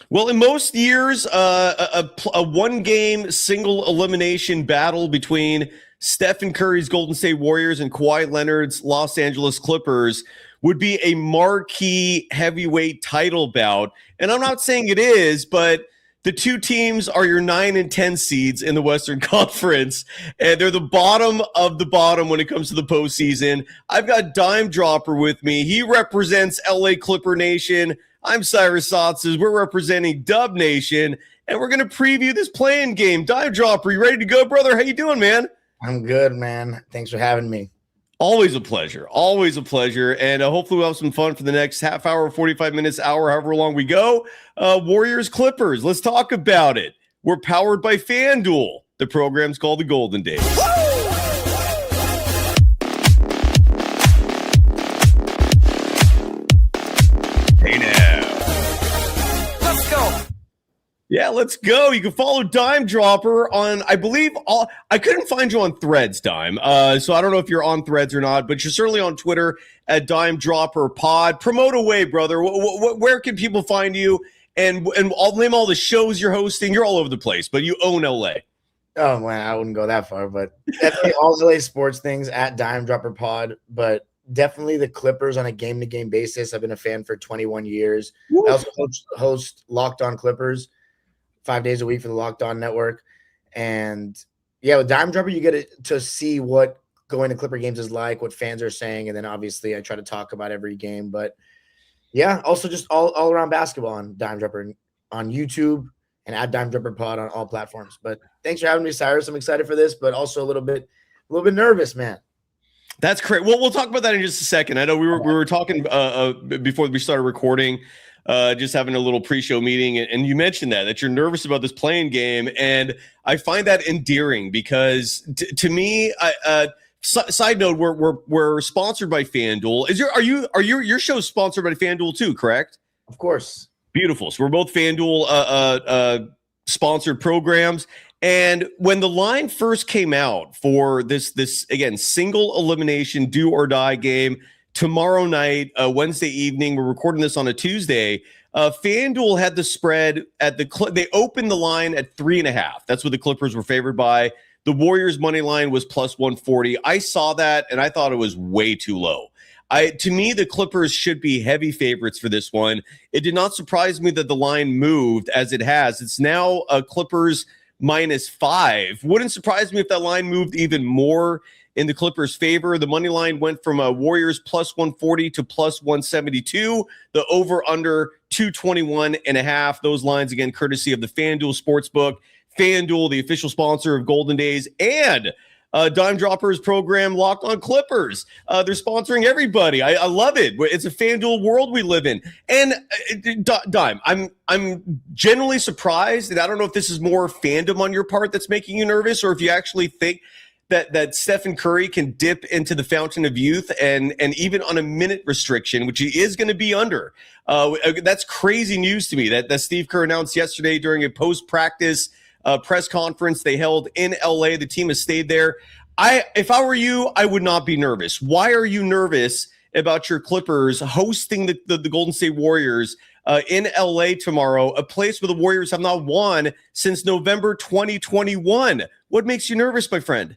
Well, in most years, a one-game single elimination battle between Stephen Curry's Golden State Warriors and Kawhi Leonard's Los Angeles Clippers would be a marquee heavyweight title bout. And I'm not saying it is, but the two teams are your 9 and 10 seeds in the Western Conference, and they're the bottom of the bottom when it comes to the postseason. I've got Dime Dropper with me. He represents LA Clipper Nation. I'm Cyrus Saatsaz. We're representing Dub Nation, and we're going to preview this playing game. Dime Dropper, you ready to go, brother? How you doing, man? I'm good, man. Thanks for having me. Always a pleasure. Always a pleasure. And hopefully we'll have some fun for the next half hour, 45 minutes, hour, however long we go. Warriors Clippers. Let's talk about it. We're powered by FanDuel. The program's called the Golden Days. Hey now. Let's go. Yeah, let's go. You can follow Dime Dropper on, I believe, I couldn't find you on Threads, Dime. So I don't know if you're on Threads or not, but you're certainly on Twitter at Dime Dropper Pod. Promote away, brother. Where can people find you? And I'll name all the shows you're hosting. You're all over the place, but you own LA. Oh, man, I wouldn't go that far, but definitely all LA sports things at Dime Dropper Pod, but definitely the Clippers on a game-to-game basis. I've been a fan for 21 years. Woo. I also host Locked On Clippers 5 days a week for the Locked On Network. And yeah, with Dime Dropper, you get to see what going to Clipper games is like, what fans are saying. And then obviously I try to talk about every game, but yeah, also just all around basketball on Dime Dropper on YouTube and at Dime Dropper Pod on all platforms. But thanks for having me, Cyrus. I'm excited for this, but also a little bit nervous, man. That's great. Well, we'll talk about that in just a second. I know we were talking before we started recording, just having a little pre-show meeting, and you mentioned that you're nervous about this playing game, and I find that endearing because to me, side note, we're sponsored by FanDuel. Are your show sponsored by FanDuel too? Correct? Of course. Beautiful. So we're both FanDuel sponsored programs. And when the line first came out for this again, single elimination do or die game tomorrow night, Wednesday evening, we're recording this on a Tuesday. FanDuel had the spread at they opened the line at 3.5. That's what the Clippers were favored by. The Warriors money line was plus 140. I saw that and I thought it was way too low. To me, the Clippers should be heavy favorites for this one. It did not surprise me that the line moved as it has. It's now Clippers -5. Wouldn't surprise me if that line moved even more in the Clippers' favor. The money line went from Warriors plus 140 to plus 172. The over-under 221.5. Those lines, again, courtesy of the FanDuel Sportsbook. FanDuel, the official sponsor of Golden Days, and Dime Dropper's program, Locked On Clippers. They're sponsoring everybody. I love it. It's a FanDuel world we live in. And Dime, I'm generally surprised, and I don't know if this is more fandom on your part that's making you nervous, or if you actually think that Stephen Curry can dip into the fountain of youth and even on a minute restriction, which he is going to be under. That's crazy news to me that Steve Kerr announced yesterday during a post-practice press conference they held in LA. The team has stayed there. If I were you, I would not be nervous. Why are you nervous about your Clippers hosting the Golden State Warriors in LA tomorrow, a place where the Warriors have not won since November 2021? What makes you nervous, my friend?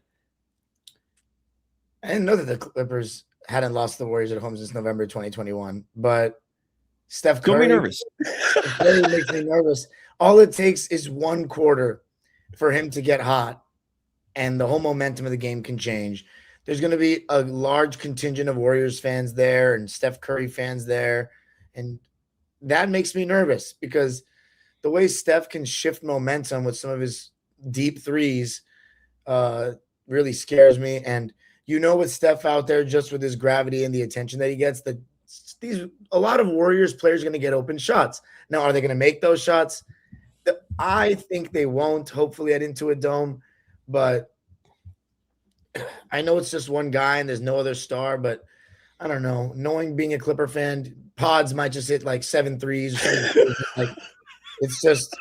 I didn't know that the Clippers hadn't lost the Warriors at home since November 2021, but Steph Curry don't be nervous. Really makes me nervous. All it takes is one quarter for him to get hot, and the whole momentum of the game can change. There's going to be a large contingent of Warriors fans there and Steph Curry fans there, and that makes me nervous because the way Steph can shift momentum with some of his deep threes really scares me. And with Steph out there, just with his gravity and the attention that he gets, a lot of Warriors players are going to get open shots. Now, are they going to make those shots? I think they won't. Hopefully at Into a Dome, but I know it's just one guy and there's no other star, but I don't know. Knowing being a Clipper fan, Pods might just hit like 7 threes. Like, it's just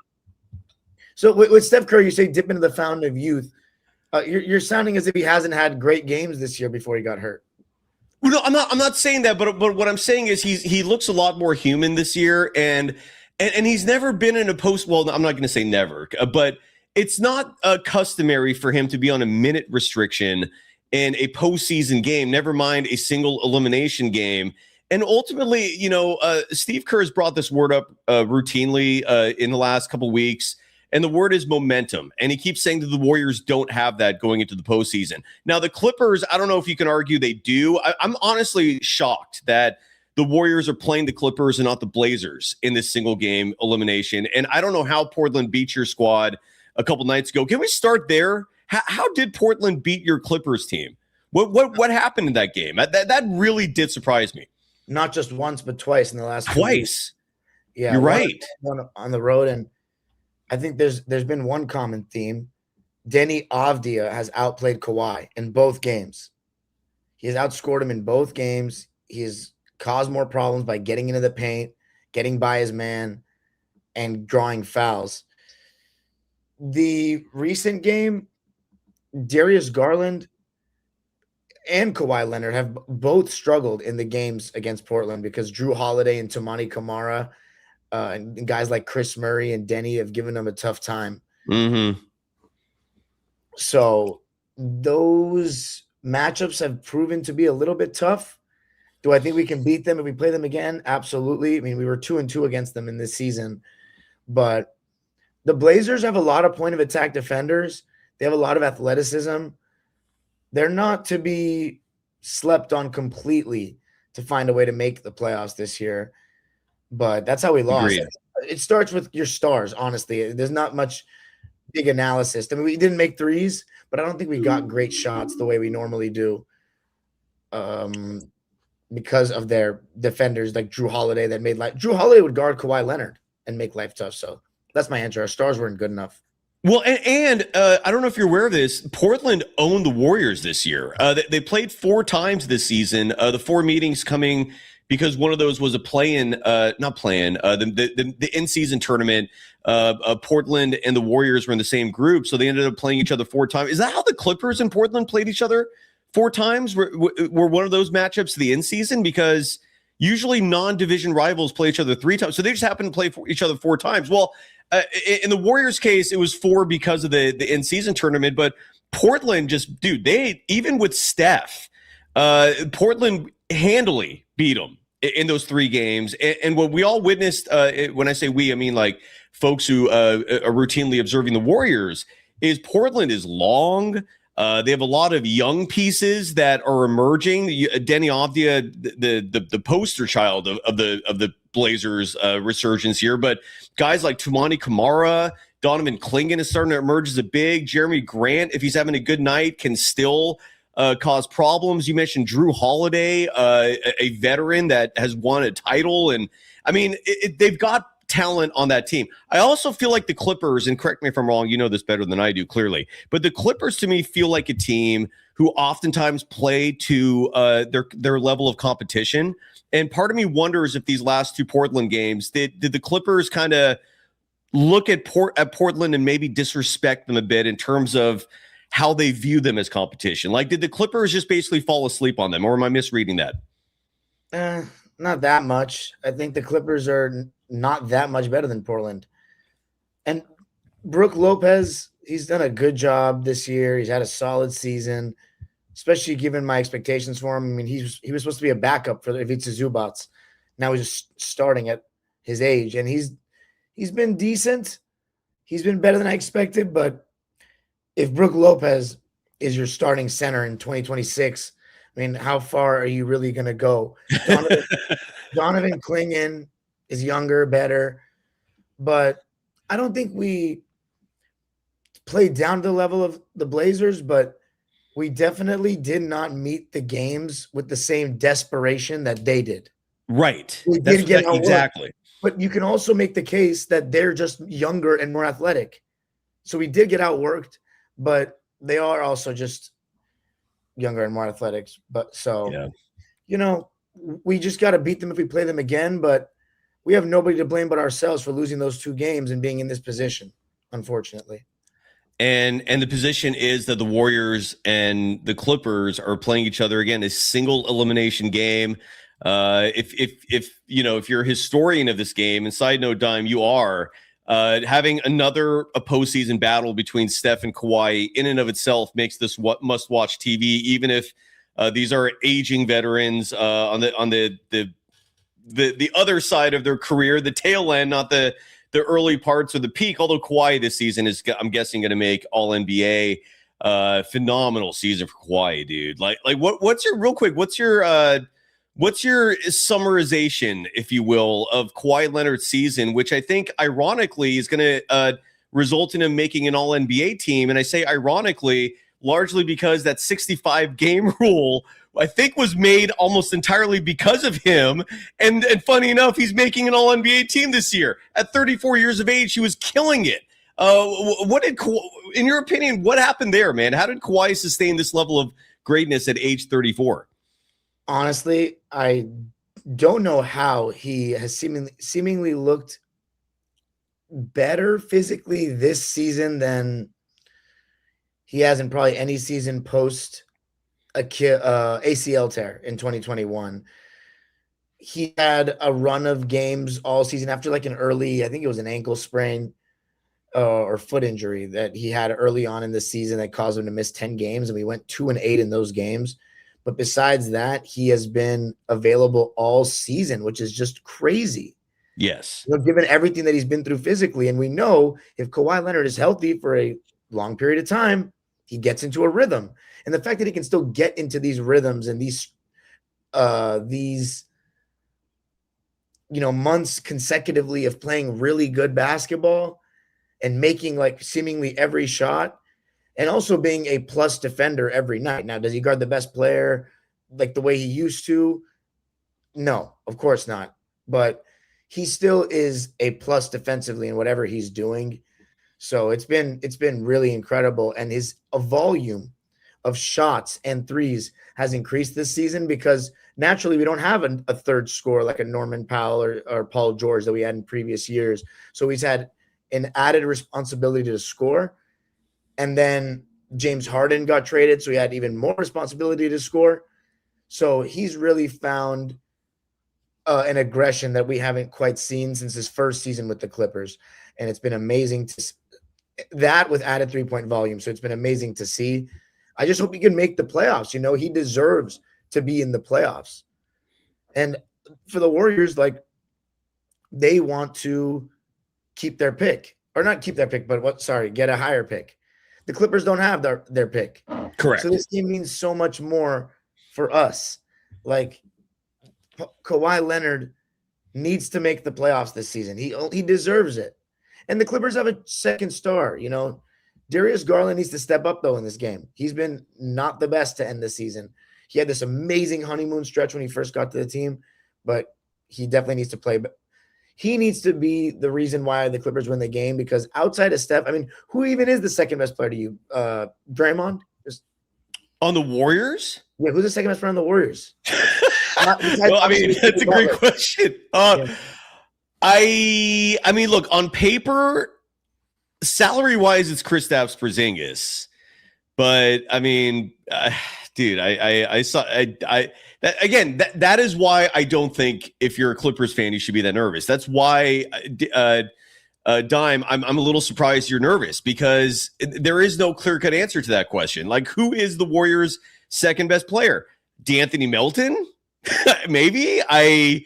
so with Steph Curry, you say dip into the fountain of youth. You're sounding as if he hasn't had great games this year before he got hurt. No, I'm not saying that, but what I'm saying is he looks a lot more human this year, and And he's never been in a post. Well, I'm not going to say never, but it's not customary for him to be on a minute restriction in a postseason game, never mind a single elimination game. And ultimately, Steve Kerr has brought this word up routinely in the last couple weeks, and the word is momentum. And he keeps saying that the Warriors don't have that going into the postseason. Now, the Clippers, I don't know if you can argue they do. I'm honestly shocked that the Warriors are playing the Clippers and not the Blazers in this single game elimination. And I don't know how Portland beat your squad a couple nights ago. Can we start there? How did Portland beat your Clippers team? What happened in that game? That really did surprise me. Not just once, but twice in the last twice. Yeah, you're right. One on the road, and I think there's been one common theme. Denny Avdia has outplayed Kawhi in both games. He has outscored him in both games. He has caused more problems by getting into the paint, getting by his man, and drawing fouls. The recent game, Darius Garland and Kawhi Leonard have both struggled in the games against Portland because Drew Holiday and Toumani Camara and guys like Chris Murray and Denny have given them a tough time. Mm-hmm. So those matchups have proven to be a little bit tough. Do I think we can beat them if we play them again? Absolutely. I mean, we were 2-2 against them in this season, but the Blazers have a lot of point of attack defenders. They have a lot of athleticism. They're not to be slept on completely to find a way to make the playoffs this year, but that's how we lost. Agreed. It starts with your stars, honestly. There's not much big analysis. I mean, we didn't make threes, but I don't think we got great shots the way we normally do. Because of their defenders like Drew Holiday that made life. Drew Holiday would guard Kawhi Leonard and make life tough. So that's my answer. Our stars weren't good enough. Well, and I don't know if you're aware of this. Portland owned the Warriors this year. They played 4 times this season. The 4 meetings coming because one of those was a play-in, not play-in, the in-season tournament. Portland and the Warriors were in the same group, so they ended up playing each other 4 times. Is that how the Clippers and Portland played each other 4 times? Were one of those matchups the in-season? Because usually non-division rivals play each other 3 times, so they just happened to play each other 4 times. Well, in the Warriors' case, it was 4 because of the in-season tournament, but Portland just, dude, they, even with Steph, Portland handily beat them in those 3 games. And what we all witnessed, when I say we, I mean like folks who are routinely observing the Warriors, is Portland is long. They have a lot of young pieces that are emerging. Denny Avdia, the poster child of the Blazers resurgence here, but guys like Toumani Camara, Donovan Clingan is starting to emerge as a big. Jeremy Grant, if he's having a good night, can still cause problems. You mentioned Drew Holiday, a veteran that has won a title, and I mean they've got talent on that team. I also feel like the Clippers, and correct me if I'm wrong, you know this better than I do, clearly, but the Clippers to me feel like a team who oftentimes play to their level of competition. And part of me wonders if these last 2 Portland games, did the Clippers kind of look at Portland and maybe disrespect them a bit in terms of how they view them as competition? Like, did the Clippers just basically fall asleep on them, or am I misreading that? Not that much. I think the Clippers are not that much better than Portland. And Brook Lopez, he's done a good job this year. He's had a solid season, especially given my expectations for him. I mean, he was supposed to be a backup for Ivica Zubats. Now he's just starting at his age, and he's been decent. He's been better than I expected, but if Brook Lopez is your starting center in 2026, I mean, how far are you really going to go? Donovan Clingan is younger, better, but I don't think we played down to the level of the Blazers, but we definitely did not meet the games with the same desperation that they did. Right. We did get outworked, exactly. but you can also make the case that they're just younger and more athletic. So we did get outworked, but they are also just younger and more athletics. But so, yeah. We just got to beat them if we play them again, but we have nobody to blame but ourselves for losing those 2 games and being in this position, unfortunately. And the position is that the Warriors and the Clippers are playing each other again, a single elimination game. If you're a historian of this game, and side note, Dime, you are, having another postseason battle between Steph and Kawhi in and of itself makes this what must-watch TV, even if these are aging veterans on the other side of their career, the tail end, not the early parts or the peak. Although Kawhi this season is, I'm guessing, going to make All NBA. Phenomenal season for Kawhi, dude. What's your summarization, if you will, of Kawhi Leonard's season, which I think ironically is going to result in him making an All NBA team? And I say ironically, largely because that 65 game rule, I think, was made almost entirely because of him. And funny enough, he's making an All NBA team this year. At 34 years of age, he was killing it. In your opinion, what happened there, man? How did Kawhi sustain this level of greatness at age 34? Honestly, I don't know how he has seemingly looked better physically this season than he has in probably any season post ACL tear in 2021. He had a run of games all season after like an early, I think it was an ankle sprain or foot injury that he had early on in the season that caused him to miss 10 games. And we went 2-8 in those games. But besides that, he has been available all season, which is just crazy. Yes. Given everything that he's been through physically. And we know if Kawhi Leonard is healthy for a long period of time, he gets into a rhythm. And the fact that he can still get into these rhythms and these months consecutively of playing really good basketball and making like seemingly every shot, and also being a plus defender every night. Now, does he guard the best player like the way he used to? No, of course not. But he still is a plus defensively in whatever he's doing. So it's been really incredible. And his volume of shots and threes has increased this season because naturally we don't have a third scorer like a Norman Powell or Paul George that we had in previous years. So he's had an added responsibility to score. And then James Harden got traded, so he had even more responsibility to score. So he's really found an aggression that we haven't quite seen since his first season with the Clippers. And it's been amazing to that with added 3-point volume. So it's been amazing to see. I just hope he can make the playoffs. He deserves to be in the playoffs. And for the Warriors, they want to keep their pick. Or not keep their pick, but get a higher pick. The Clippers don't have their pick. Correct. So this game means so much more for us. Like Kawhi Leonard needs to make the playoffs this season. He deserves it. And the Clippers have a second star. Darius Garland needs to step up though in this game. He's been not the best to end the season. He had this amazing honeymoon stretch when he first got to the team, but he definitely needs to play. But he needs to be the reason why the Clippers win the game, because outside of Steph, who even is the second best player to you? Draymond? On the Warriors? Yeah, who's the second best player on the Warriors? That's a great question. Look, on paper, salary-wise, it's Kristaps Porzingis. But, dude, I saw that is why I don't think if you're a Clippers fan, you should be that nervous. That's why, Dime, I'm a little surprised you're nervous, because there is no clear-cut answer to that question. Like, who is the Warriors' second best player? DeAnthony Melton? Maybe. The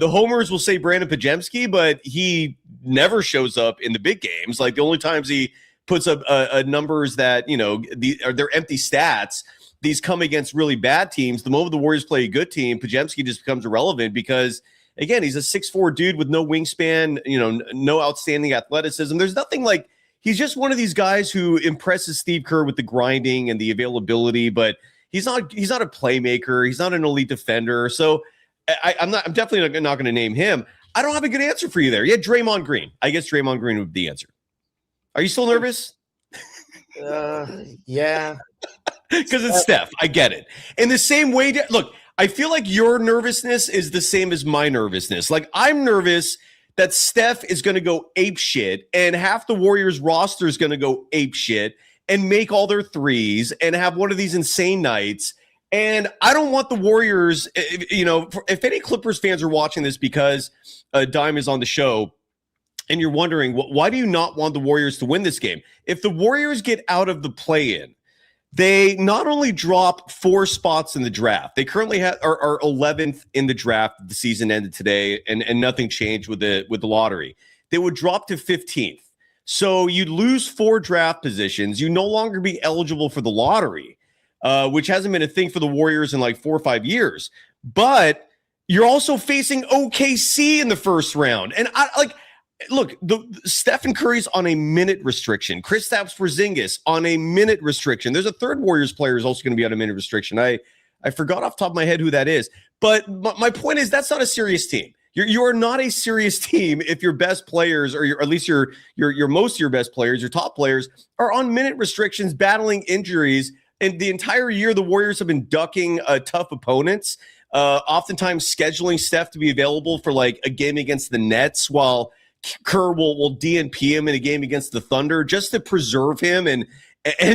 homers will say Brandon Podziemski, but he never shows up in the big games. Like, the only times he puts up numbers that, they're empty stats. These come against really bad teams. The moment the Warriors play a good team, Podziemski just becomes irrelevant because, again, he's a 6'4" dude with no wingspan, no outstanding athleticism. There's nothing like, he's just one of these guys who impresses Steve Kerr with the grinding and the availability, but he's not a playmaker. He's not an elite defender. So I'm definitely not going to name him. I don't have a good answer for you there. Yeah, Draymond Green. I guess Draymond Green would be the answer. Are you still nervous? Yeah. Because it's Steph. I get it. In the same way, look, I feel like your nervousness is the same as my nervousness. Like, I'm nervous that Steph is going to go ape shit and half the Warriors roster is going to go ape shit and make all their threes and have one of these insane nights. And I don't want the Warriors, if any Clippers fans are watching this because Dime is on the show and you're wondering, why do you not want the Warriors to win this game? If the Warriors get out of the play-in, they not only drop 4 spots in the draft, they currently are 11th in the draft. The season ended today, and nothing changed with the lottery. They would drop to 15th. So you'd lose 4 draft positions. You no longer be eligible for the lottery, which hasn't been a thing for the Warriors in like 4 or 5 years. But you're also facing OKC in the first round. And look, Stephen Curry's on a minute restriction. Kristaps Porzingis on a minute restriction. There's a third Warriors player who's also going to be on a minute restriction. I forgot off the top of my head who that is. But my point is that's not a serious team. You are not a serious team if your best players, or at least your most of your best players, your top players, are on minute restrictions, battling injuries. And the entire year, the Warriors have been ducking tough opponents, oftentimes scheduling Steph to be available for like a game against the Nets while Kerr will DNP him in a game against the Thunder just to preserve him and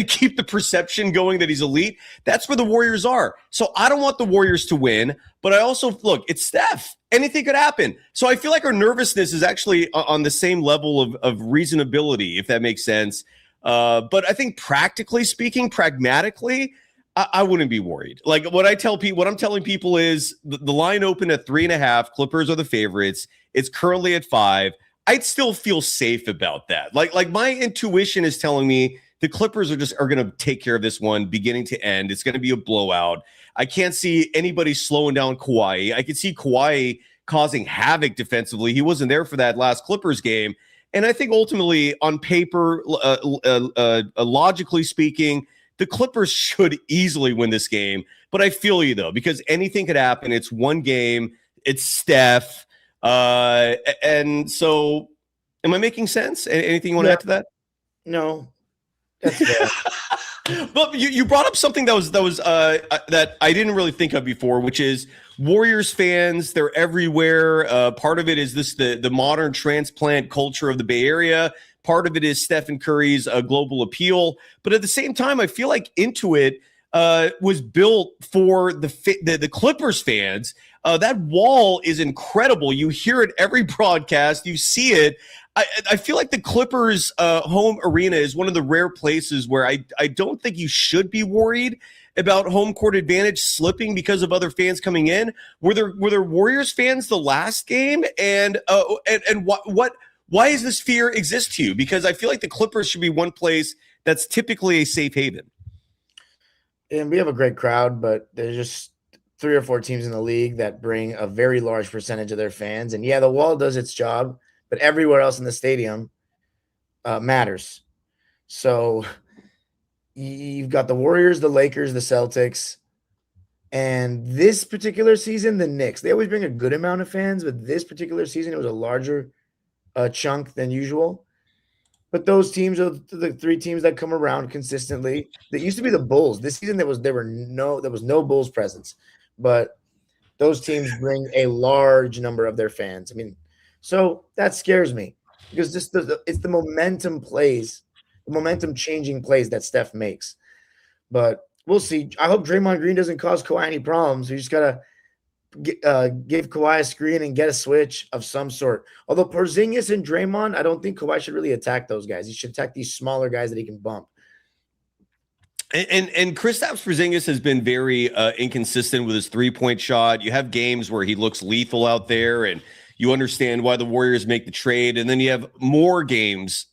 keep the perception going that he's elite. That's where the Warriors are. So I don't want the Warriors to win, but I also, look, it's Steph. Anything could happen. So I feel like our nervousness is actually on the same level of reasonability, if that makes sense. But I think practically speaking, pragmatically, I wouldn't be worried. Like what I'm telling people is the line opened at 3.5. Clippers are the favorites. It's currently at 5. I'd still feel safe about that. Like my intuition is telling me the Clippers are going to take care of this one beginning to end. It's going to be a blowout. I can't see anybody slowing down Kawhi. I could see Kawhi causing havoc defensively. He wasn't there for that last Clippers game. And I think ultimately on paper, logically speaking, the Clippers should easily win this game. But I feel you though, because anything could happen. It's one game. It's Steph. And so am I making sense? Anything you want to add to that? No. That's fair. But you brought up something that was that I didn't really think of before, which is Warriors fans. They're everywhere. Part of it is the modern transplant culture of the Bay Area. Part of it is Stephen Curry's global appeal. But at the same time, I feel like Intuit was built for the Clippers fans. That wall is incredible. You hear it every broadcast. You see it. I feel like the Clippers' home arena is one of the rare places where I don't think you should be worried about home court advantage slipping because of other fans coming in. Were there Warriors fans the last game? And why does this fear exist to you? Because I feel like the Clippers should be one place that's typically a safe haven. And we have a great crowd, but there's just 3 or 4 teams in the league that bring a very large percentage of their fans. And yeah, the wall does its job, but everywhere else in the stadium matters. So you've got the Warriors, the Lakers, the Celtics, and this particular season, the Knicks. They always bring a good amount of fans, but this particular season, it was a larger chunk than usual. But those teams are the 3 teams that come around consistently. That used to be the Bulls. This season there was no Bulls presence, but those teams bring a large number of their fans. I mean, so that scares me because it's the momentum plays, the momentum changing plays that Steph makes. But we'll see. I hope Draymond Green doesn't cause Kawhi any problems. We just gotta give Kawhi a screen and get a switch of some sort. Although Porzingis and Draymond, I don't think Kawhi should really attack those guys. He should attack these smaller guys that he can bump. And Kristaps Porzingis has been very inconsistent with his 3-point shot. You have games where he looks lethal out there, and you understand why the Warriors make the trade. And then you have more games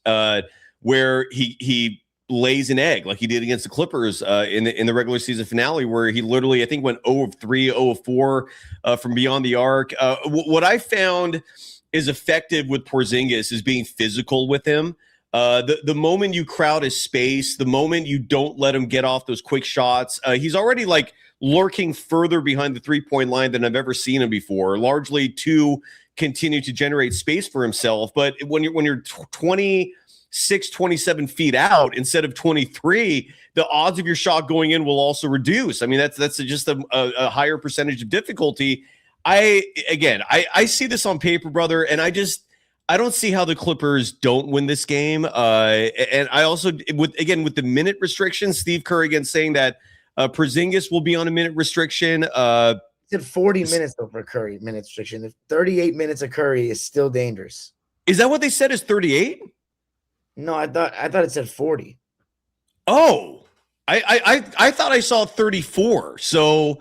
where he lays an egg like he did against the Clippers in the regular season finale, where he literally, I think, went 0 of 3, 0 of 4 from beyond the arc. What I found is effective with Porzingis is being physical with him. The moment you crowd his space, the moment you don't let him get off those quick shots, he's already like lurking further behind the 3-point line than I've ever seen him before, largely to continue to generate space for himself. But when you're 27 feet out instead of 23, the odds of your shot going in will also reduce. I mean, that's just a higher percentage of difficulty. I see this on paper, brother, and I don't see how the Clippers don't win this game. And I also, with the minute restrictions, Steve Kerr again saying that Porzingis will be on a minute restriction. It said 40 minutes though for Curry, minute restriction. If 38 minutes of Curry is still dangerous. Is that what they said is 38? No, I thought it said 40. Oh, I thought I saw 34. So,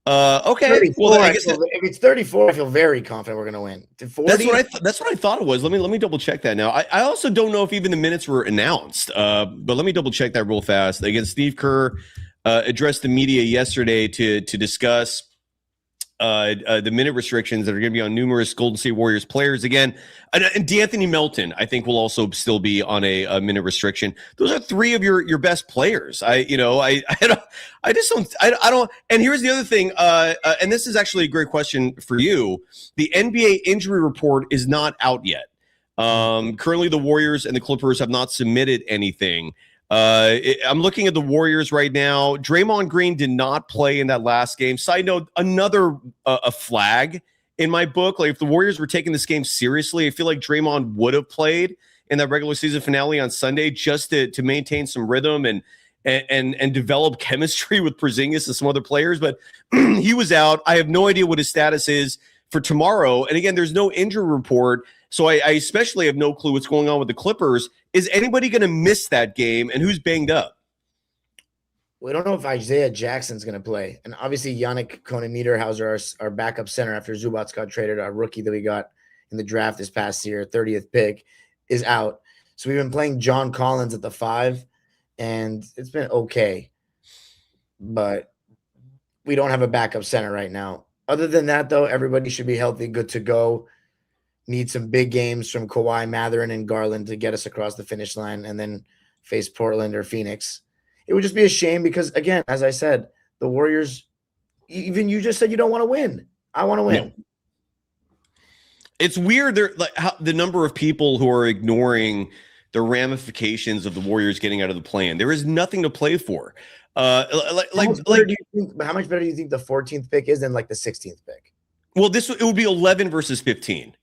okay. 34, Well, I guess if it's 34, I feel very confident we're going to win. 40? That's what I thought it was. Let me double check that now. I also don't know if even the minutes were announced. But let me double check that real fast. Again, Steve Kerr addressed the media yesterday to discuss the minute restrictions that are going to be on numerous Golden State Warriors players again. And D'Anthony Melton, I think, will also still be on a minute restriction. Those are three of your best players. I don't. And here's the other thing. And this is actually a great question for you. The NBA injury report is not out yet. Currently, the Warriors and the Clippers have not submitted anything. I'm looking at the Warriors right now. Draymond Green did not play in that last game. Side note, another a flag in my book. Like if the Warriors were taking this game seriously, I feel like Draymond would have played in that regular season finale on Sunday just to maintain some rhythm and develop chemistry with Porzingis and some other players. But he was out. I have no idea what his status is for tomorrow. And again, there's no injury report. So I especially have no clue what's going on with the Clippers. Is anybody going to miss that game, and who's banged up? We don't know if Isaiah Jackson's going to play. And obviously, Yannick Konen-Niederhauser, our backup center after Zubats got traded, our rookie that we got in the draft this past year, 30th pick, is out. So we've been playing John Collins at the 5, and it's been okay. But we don't have a backup center right now. Other than that, though, everybody should be healthy, good to go. Need some big games from Kawhi, Mathurin, and Garland to get us across the finish line and then face Portland or Phoenix. It would just be a shame because, again, as I said, the Warriors, even you just said you don't want to win. I want to win. No. It's weird. The number of people who are ignoring the ramifications of the Warriors getting out of the play-in. There is nothing to play for. How much better do you think the 14th pick is than like the 16th pick? Well, it would be 11 versus 15.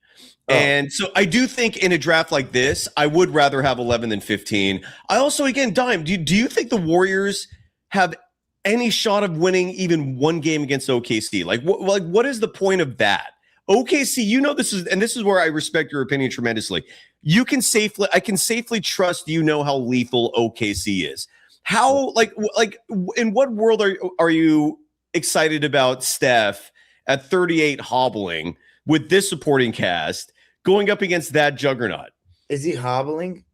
Oh. And so I do think in a draft like this, I would rather have 11 than 15. I also, again, Dime, do you think the Warriors have any shot of winning even one game against OKC? What is the point of that? OKC, this is where I respect your opinion tremendously. I can safely trust how lethal OKC is. How, in what world are you excited about Steph at 38 hobbling with this supporting cast going up against that juggernaut? Is he hobbling?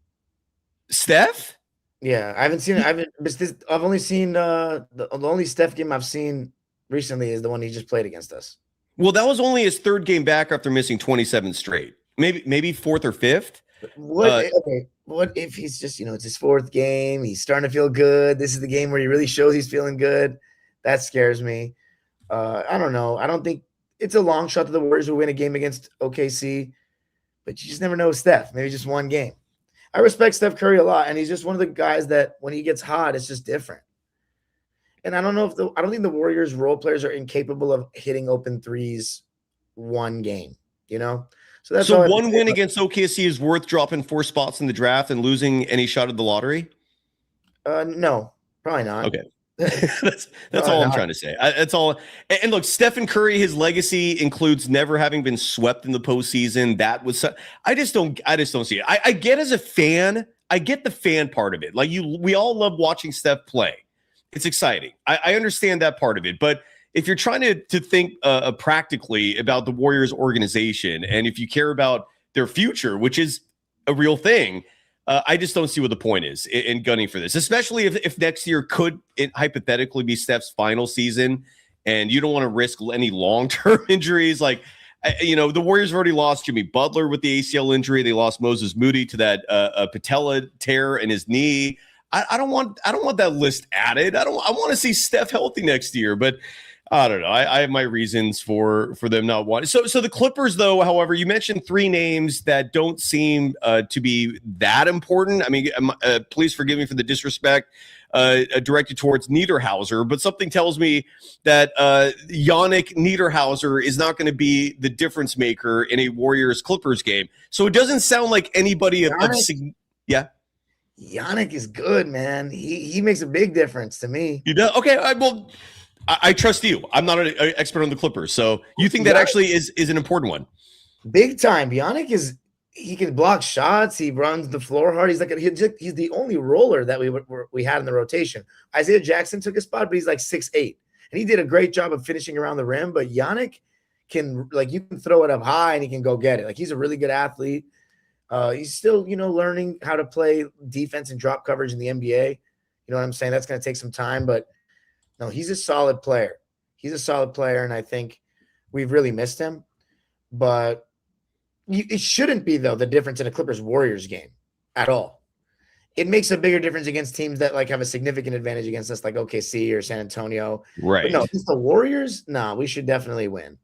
Steph? Yeah, I haven't seen it. I've only seen the only Steph game I've seen recently is the one he just played against us. Well, that was only his third game back after missing 27 straight. Maybe fourth or fifth. What if he's just, it's his fourth game. He's starting to feel good. This is the game where he really shows he's feeling good. That scares me. I don't know. I don't think it's a long shot that the Warriors will win a game against OKC, but you just never know with Steph. Maybe just one game. I respect Steph Curry a lot, and he's just one of the guys that when he gets hot, it's just different. And I don't think the Warriors role players are incapable of hitting open threes one game, So one win against OKC is worth dropping 4 spots in the draft and losing any shot at the lottery? No, probably not. Okay. that's all I'm trying to say. That's all. And look, Stephen Curry, his legacy includes never having been swept in the postseason. That was, I just don't see it. I get as a fan, I get the fan part of it. We all love watching Steph play. It's exciting. I understand that part of it. But if you're trying to think practically about the Warriors organization, and if you care about their future, which is a real thing, I just don't see what the point is in gunning for this, especially if next year could hypothetically be Steph's final season and you don't want to risk any long-term injuries. The Warriors have already lost Jimmy Butler with the ACL injury. They lost Moses Moody to that patella tear in his knee. I don't want that list added. I want to see Steph healthy next year, but I don't know. I have my reasons for them not wanting. So the Clippers, though, however, you mentioned 3 names that don't seem to be that important. I mean, please forgive me for the disrespect directed towards Niederhauser, but something tells me that Yannick Niederhauser is not going to be the difference maker in a Warriors-Clippers game. So it doesn't sound like anybody of yeah. Yannick is good, man. He makes a big difference to me. You know? Okay, I trust you. I'm not an expert on the Clippers, so you think that actually is an important one. Big time. Yannick he can block shots. He runs the floor hard. He's the only roller that we had in the rotation. Isaiah Jackson took a spot, but he's like 6'8", and he did a great job of finishing around the rim. But Yannick can, like, you can throw it up high and he can go get it. Like, he's a really good athlete. He's still, learning how to play defense and drop coverage in the NBA. You know what I'm saying? That's going to take some time, but no, he's a solid player. He's a solid player, and I think we've really missed him. But it shouldn't be, though, the difference in a Clippers-Warriors game at all. It makes a bigger difference against teams that, like, have a significant advantage against us, like OKC or San Antonio. Right. But no, against the Warriors, we should definitely win.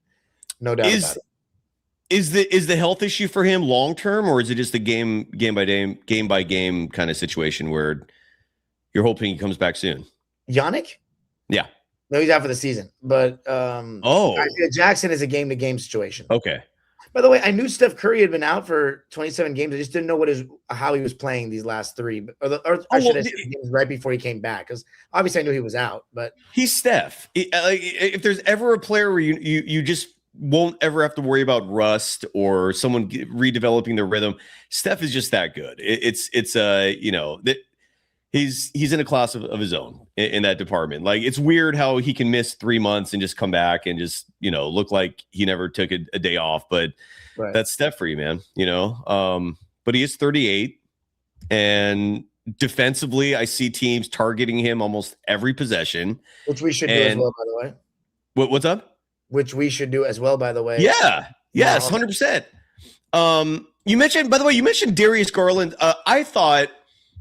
No doubt about it. Is the health issue for him long term, or is it just a game by game kind of situation where you're hoping he comes back soon? Yannick? Yeah. No, he's out for the season. But Isaiah Jackson is a game to game situation. Okay. By the way, I knew Steph Curry had been out for 27 games. I just didn't know how he was playing these last three, right before he came back, because obviously I knew he was out. But he's Steph. If there's ever a player where you just won't ever have to worry about rust or someone redeveloping their rhythm, Steph is just that good. He's in a class of his own in that department. Like, it's weird how he can miss 3 months and just come back and just, look like he never took a day off, but that's Steph for you, man, but he is 38, and defensively, I see teams targeting him almost every possession, which we should do as well, by the way. What's up? Which we should do as well, by the way. Yeah. Yes. 100%. You mentioned Darius Garland. I thought,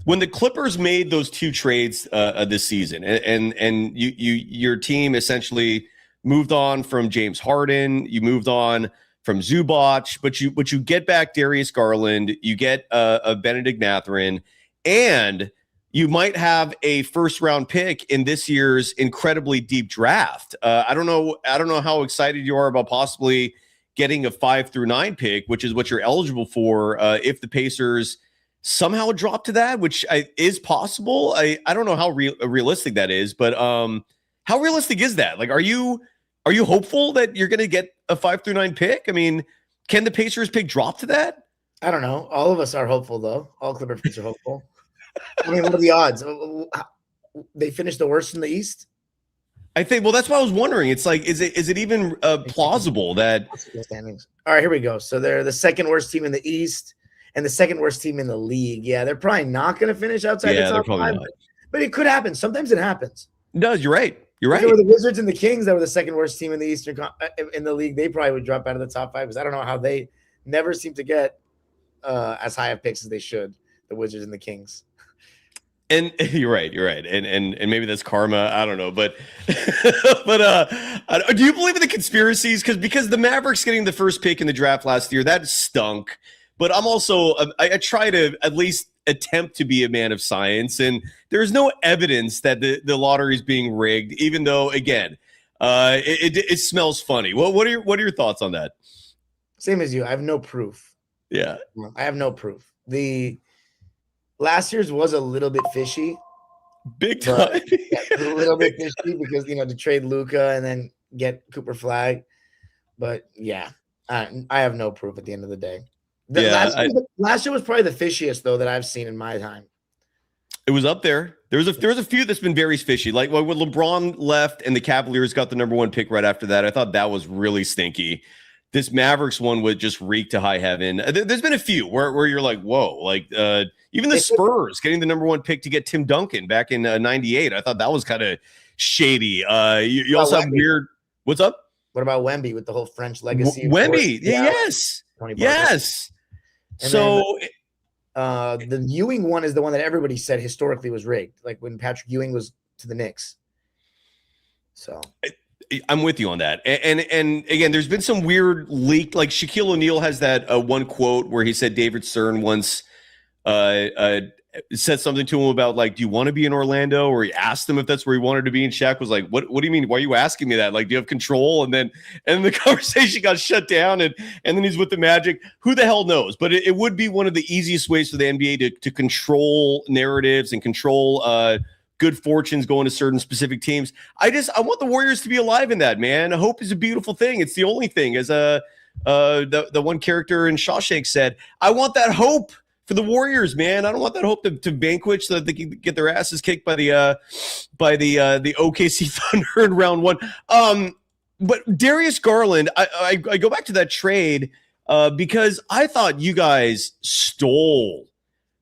when the Clippers made those two trades this season, and your team essentially moved on from James Harden, you moved on from Zubac, but you get back Darius Garland, you get a Benedict Mathurin, and you might have a first round pick in this year's incredibly deep draft. I don't know how excited you are about possibly getting a 5 through 9 pick, which is what you're eligible for if the Pacers somehow drop to that, which is possible. I don't know how realistic that is, but how realistic is that? Like, are you hopeful that you're going to get a 5 through 9 pick? I mean, can the Pacers pick drop to that? I don't know. All of us are hopeful, though. All Clipper fans are hopeful. I mean, what are the odds? They finished the worst in the East? I think. Well, that's what I was wondering. It's like, is it even plausible that? All right, here we go. So they're the second worst team in the East and the second worst team in the league. Yeah, they're probably not going to finish outside the top five, but it could happen. Sometimes it happens. It does. You're right. You're right. There were the Wizards and the Kings that were the second worst team in the Eastern in the league. They probably would drop out of the top five because I don't know how they never seem to get as high of picks as they should. The Wizards and the Kings. And you're right, and maybe that's karma. I don't know, but do you believe in the conspiracies? Because the Mavericks getting the first pick in the draft last year, that stunk. But I'm also I try to at least attempt to be a man of science, and there's no evidence that the lottery is being rigged. Even though, again, it smells funny. What are your thoughts on that? Same as you. I have no proof. Yeah, I have no proof. The last year's was a little bit fishy. Big time. A little bit fishy because, to trade Luka and then get Cooper Flag. But, yeah, I have no proof at the end of the day. Last year was probably the fishiest, though, that I've seen in my time. It was up there. There was a few that's been very fishy. Like when LeBron left and the Cavaliers got the number 1 pick right after that, I thought that was really stinky. This Mavericks one would just reek to high heaven. There's been a few where you're like, whoa, like even the Spurs getting the number 1 pick to get Tim Duncan back in '98. I thought that was kind of shady. You also have weird. What's up? What about Wemby with the whole French legacy? Wemby, yes. And so the Ewing one is the one that everybody said historically was rigged, like when Patrick Ewing was to the Knicks. So I'm with you on that. And again, there's been some weird leak. Like Shaquille O'Neal has that one quote where he said David Stern once said something to him about like, do you want to be in Orlando? Or he asked him if that's where he wanted to be. And Shaq was like, what do you mean? Why are you asking me that? Like, do you have control? And then the conversation got shut down and then he's with the Magic. Who the hell knows? But it would be one of the easiest ways for the NBA to control narratives and control good fortunes going to certain specific teams. I want the Warriors to be alive in that, man. Hope is a beautiful thing. It's the only thing. As the one character in Shawshank said, I want that hope for the Warriors, man. I don't want that hope to vanquish so that they can get their asses kicked by the OKC Thunder in round one. But Darius Garland, I go back to that trade because I thought you guys stole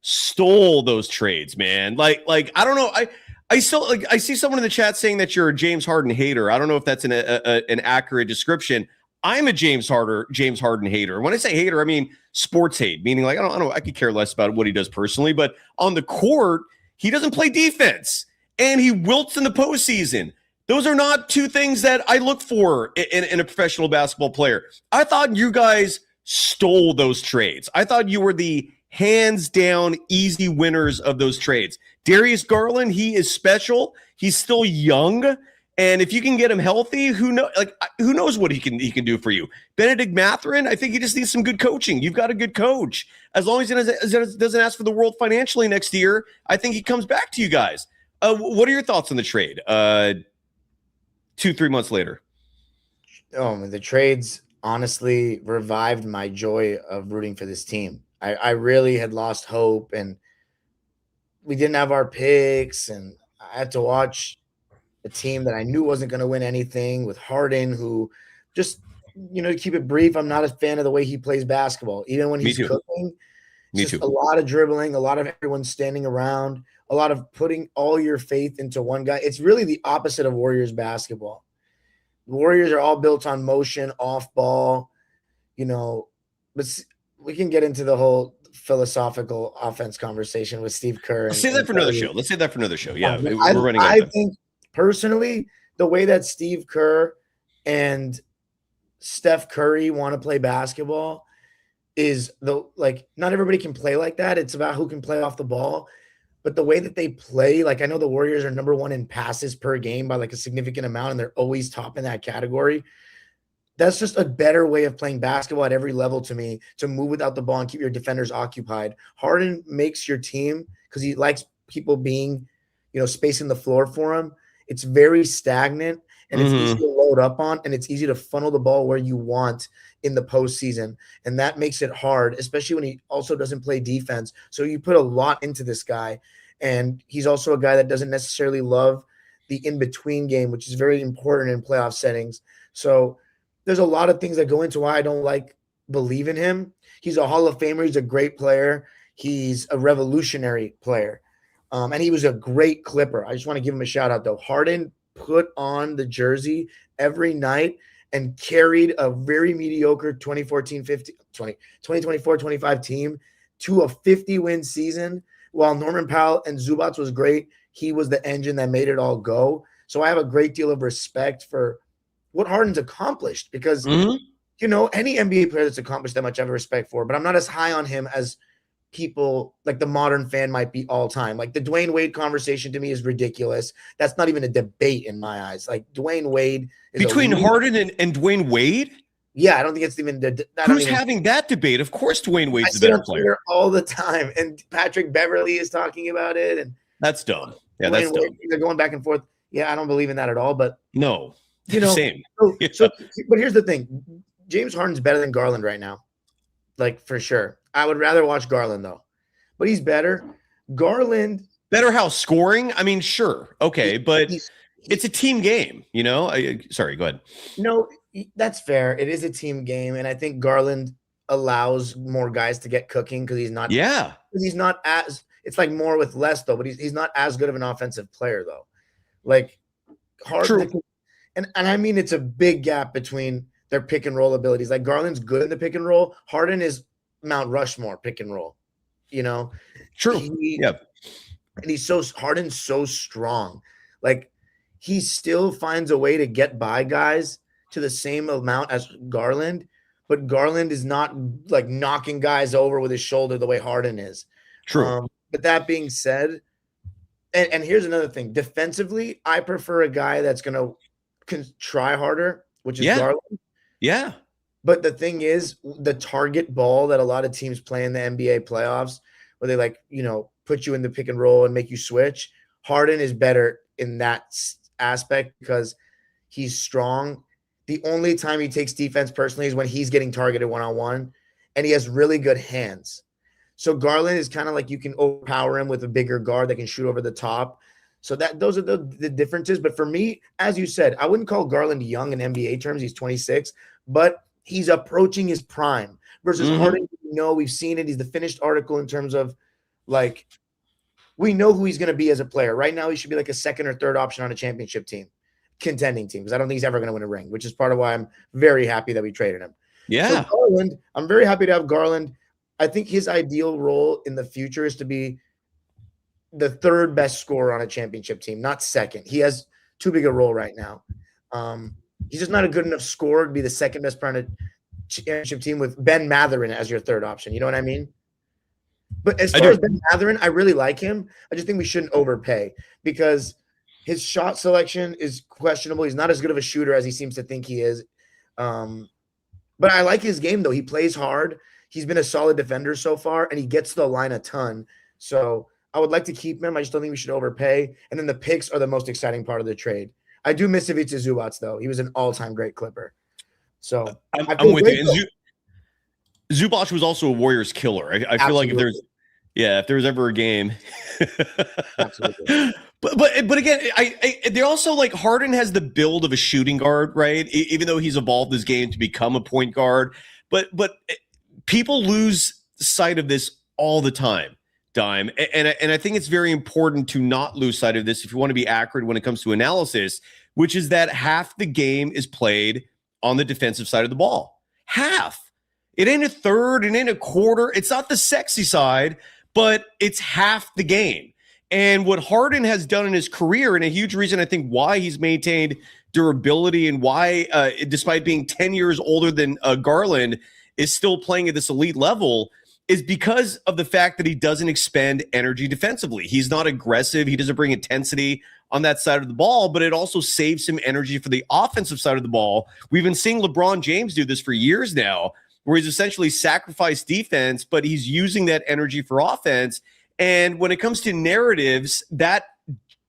those trades, man. Like I don't know. I still I see someone in the chat saying that you're a James Harden hater. I don't know if that's an accurate description. I'm a James Harden hater. When I say hater, I mean sports hate, meaning like I could care less about what he does personally, but on the court, he doesn't play defense and he wilts in the postseason. Those are not two things that I look for in a professional basketball player. I thought you guys stole those trades. I thought you were the hands down easy winners of those trades. Darius Garland, he is special. He's still young. And if you can get him healthy, who knows what he can do for you? Benedict Mathurin, I think he just needs some good coaching. You've got a good coach. As long as he doesn't ask for the world financially next year, I think he comes back to you guys. What are your thoughts on the trade? 2-3 months later. Oh, the trades honestly revived my joy of rooting for this team. I really had lost hope, and we didn't have our picks, and I had to watch a team that I knew wasn't going to win anything with Harden, who just, to keep it brief, I'm not a fan of the way he plays basketball. Even when he's cooking, it's just a lot of dribbling, a lot of everyone standing around, a lot of putting all your faith into one guy. It's really the opposite of Warriors basketball. The Warriors are all built on motion, off ball, but we can get into the whole philosophical offense conversation with Steve Kerr. Let's save that for another show. Yeah, we're running out of time. I think personally, the way that Steve Kerr and Steph Curry want to play basketball is not everybody can play like that. It's about who can play off the ball. But the way that they play, I know the Warriors are number one in passes per game by a significant amount, and they're always top in that category. That's just a better way of playing basketball at every level to me, to move without the ball and keep your defenders occupied. Harden makes your team, because he likes people being, spacing the floor for him. It's very stagnant, and it's easy to load up on, and it's easy to funnel the ball where you want in the postseason. And that makes it hard, especially when he also doesn't play defense. So you put a lot into this guy, and he's also a guy that doesn't necessarily love the in-between game, which is very important in playoff settings. So there's a lot of things that go into why I don't believe in him. He's a Hall of Famer. He's a great player. He's a revolutionary player. And he was a great Clipper. I just want to give him a shout out, though. Harden put on the jersey every night and carried a very mediocre 2024-25 team to a 50-win season. While Norman Powell and Zubats was great, he was the engine that made it all go. So I have a great deal of respect for what Harden's accomplished, because, any NBA player that's accomplished that much I have a respect for, but I'm not as high on him as people the modern fan might be all time. The Dwayne Wade conversation to me is ridiculous. That's not even a debate in my eyes. Dwayne Wade is between Harden and Dwayne Wade. Yeah, I don't think it's even. Who's having that debate? Of course, Dwayne Wade's the better player all the time, and Patrick Beverley is talking about it, and that's dumb. Yeah, Dwayne Wade, they're going back and forth. Yeah, I don't believe in that at all. But no, same. So, but here's the thing: James Harden's better than Garland right now, for sure. I would rather watch Garland though, but he's better. Garland better how scoring? I mean, sure, okay, but it's a team game, Sorry, go ahead. No, that's fair. It is a team game, and I think Garland allows more guys to get cooking because he's not. Yeah, he's not as. It's more with less though, but he's not as good of an offensive player though. Harden, true. And I mean, it's a big gap between their pick and roll abilities. Garland's good in the pick and roll. Harden is Mount Rushmore pick and roll. True. And Harden's so strong. He still finds a way to get by guys to the same amount as Garland, but Garland is not knocking guys over with his shoulder the way Harden is. True. But that being said, and here's another thing. Defensively, I prefer a guy that's going to try harder, which is Garland. Yeah. But the thing is, the target ball that a lot of teams play in the NBA playoffs, where they put you in the pick and roll and make you switch, Harden is better in that aspect because he's strong. The only time he takes defense personally is when he's getting targeted one-on-one, and he has really good hands. So Garland is kind of like you can overpower him with a bigger guard that can shoot over the top. So those are the differences. But for me, as you said, I wouldn't call Garland young in NBA terms. He's 26, but he's approaching his prime versus Harden. We've seen it. He's the finished article in terms of we know who he's going to be as a player. Right now, he should be like a second or third option on a championship team, contending team, because I don't think he's ever going to win a ring, which is part of why I'm very happy that we traded him. Yeah. So Garland, I'm very happy to have Garland. I think his ideal role in the future is to be the third best scorer on a championship team, not second. He has too big a role right now. He's just not a good enough scorer to be the second best player on a championship team with Ben Mathurin as your third option. You know what I mean? But as far as Ben Mathurin, I really like him. I just think we shouldn't overpay because his shot selection is questionable. He's not as good of a shooter as he seems to think he is. But I like his game, though. He plays hard. He's been a solid defender so far, and he gets to the line a ton. So I would like to keep him. I just don't think we should overpay. And then the picks are the most exciting part of the trade. I do miss Ivica Zubac, though. He was an all-time great Clipper. So I'm with you. Zubac was also a Warriors killer. I feel like if there's ever a game. But again, they also like Harden has the build of a shooting guard, right? Even though he's evolved his game to become a point guard. But people lose sight of this all the time, Dime. And I think it's very important to not lose sight of this if you want to be accurate when it comes to analysis, which is that half the game is played on the defensive side of the ball. Half. It ain't a third, it ain't a quarter. It's not the sexy side, but it's half the game. And what Harden has done in his career, and a huge reason I think why he's maintained durability and why, despite being 10 years older than Garland, is still playing at this elite level, is because of the fact that he doesn't expend energy defensively. He's not aggressive. He doesn't bring intensity on that side of the ball, but it also saves him energy for the offensive side of the ball. We've been seeing LeBron James do this for years now, where he's essentially sacrificed defense, but he's using that energy for offense. And when it comes to narratives, that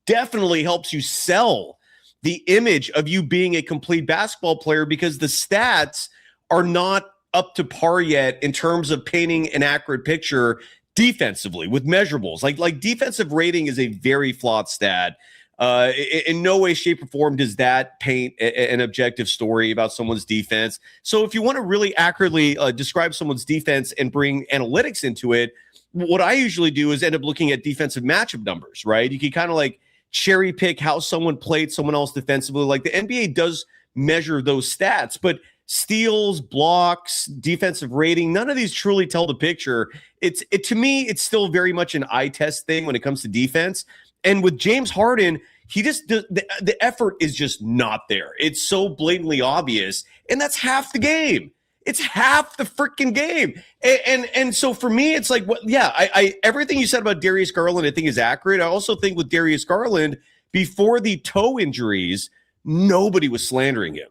definitely helps you sell the image of you being a complete basketball player because the stats are not up to par yet in terms of painting an accurate picture defensively with measurables. Like defensive rating is a very flawed stat. In no way, shape, or form does that paint an objective story about someone's defense. So if you want to really accurately describe someone's defense and bring analytics into it, what I usually do is end up looking at defensive matchup numbers, right? You can kind of like cherry pick how someone played someone else defensively. Like the NBA does measure those stats, but steals, blocks, defensive rating, none of these truly tell the picture. To me, it's still very much an eye test thing when it comes to defense. And with James Harden, he just the effort is just not there. It's so blatantly obvious, and that's half the game. It's half the freaking game. And so for me, it's like, what? Yeah, I everything you said about Darius Garland, I think is accurate. I also think with Darius Garland, before the toe injuries, nobody was slandering him.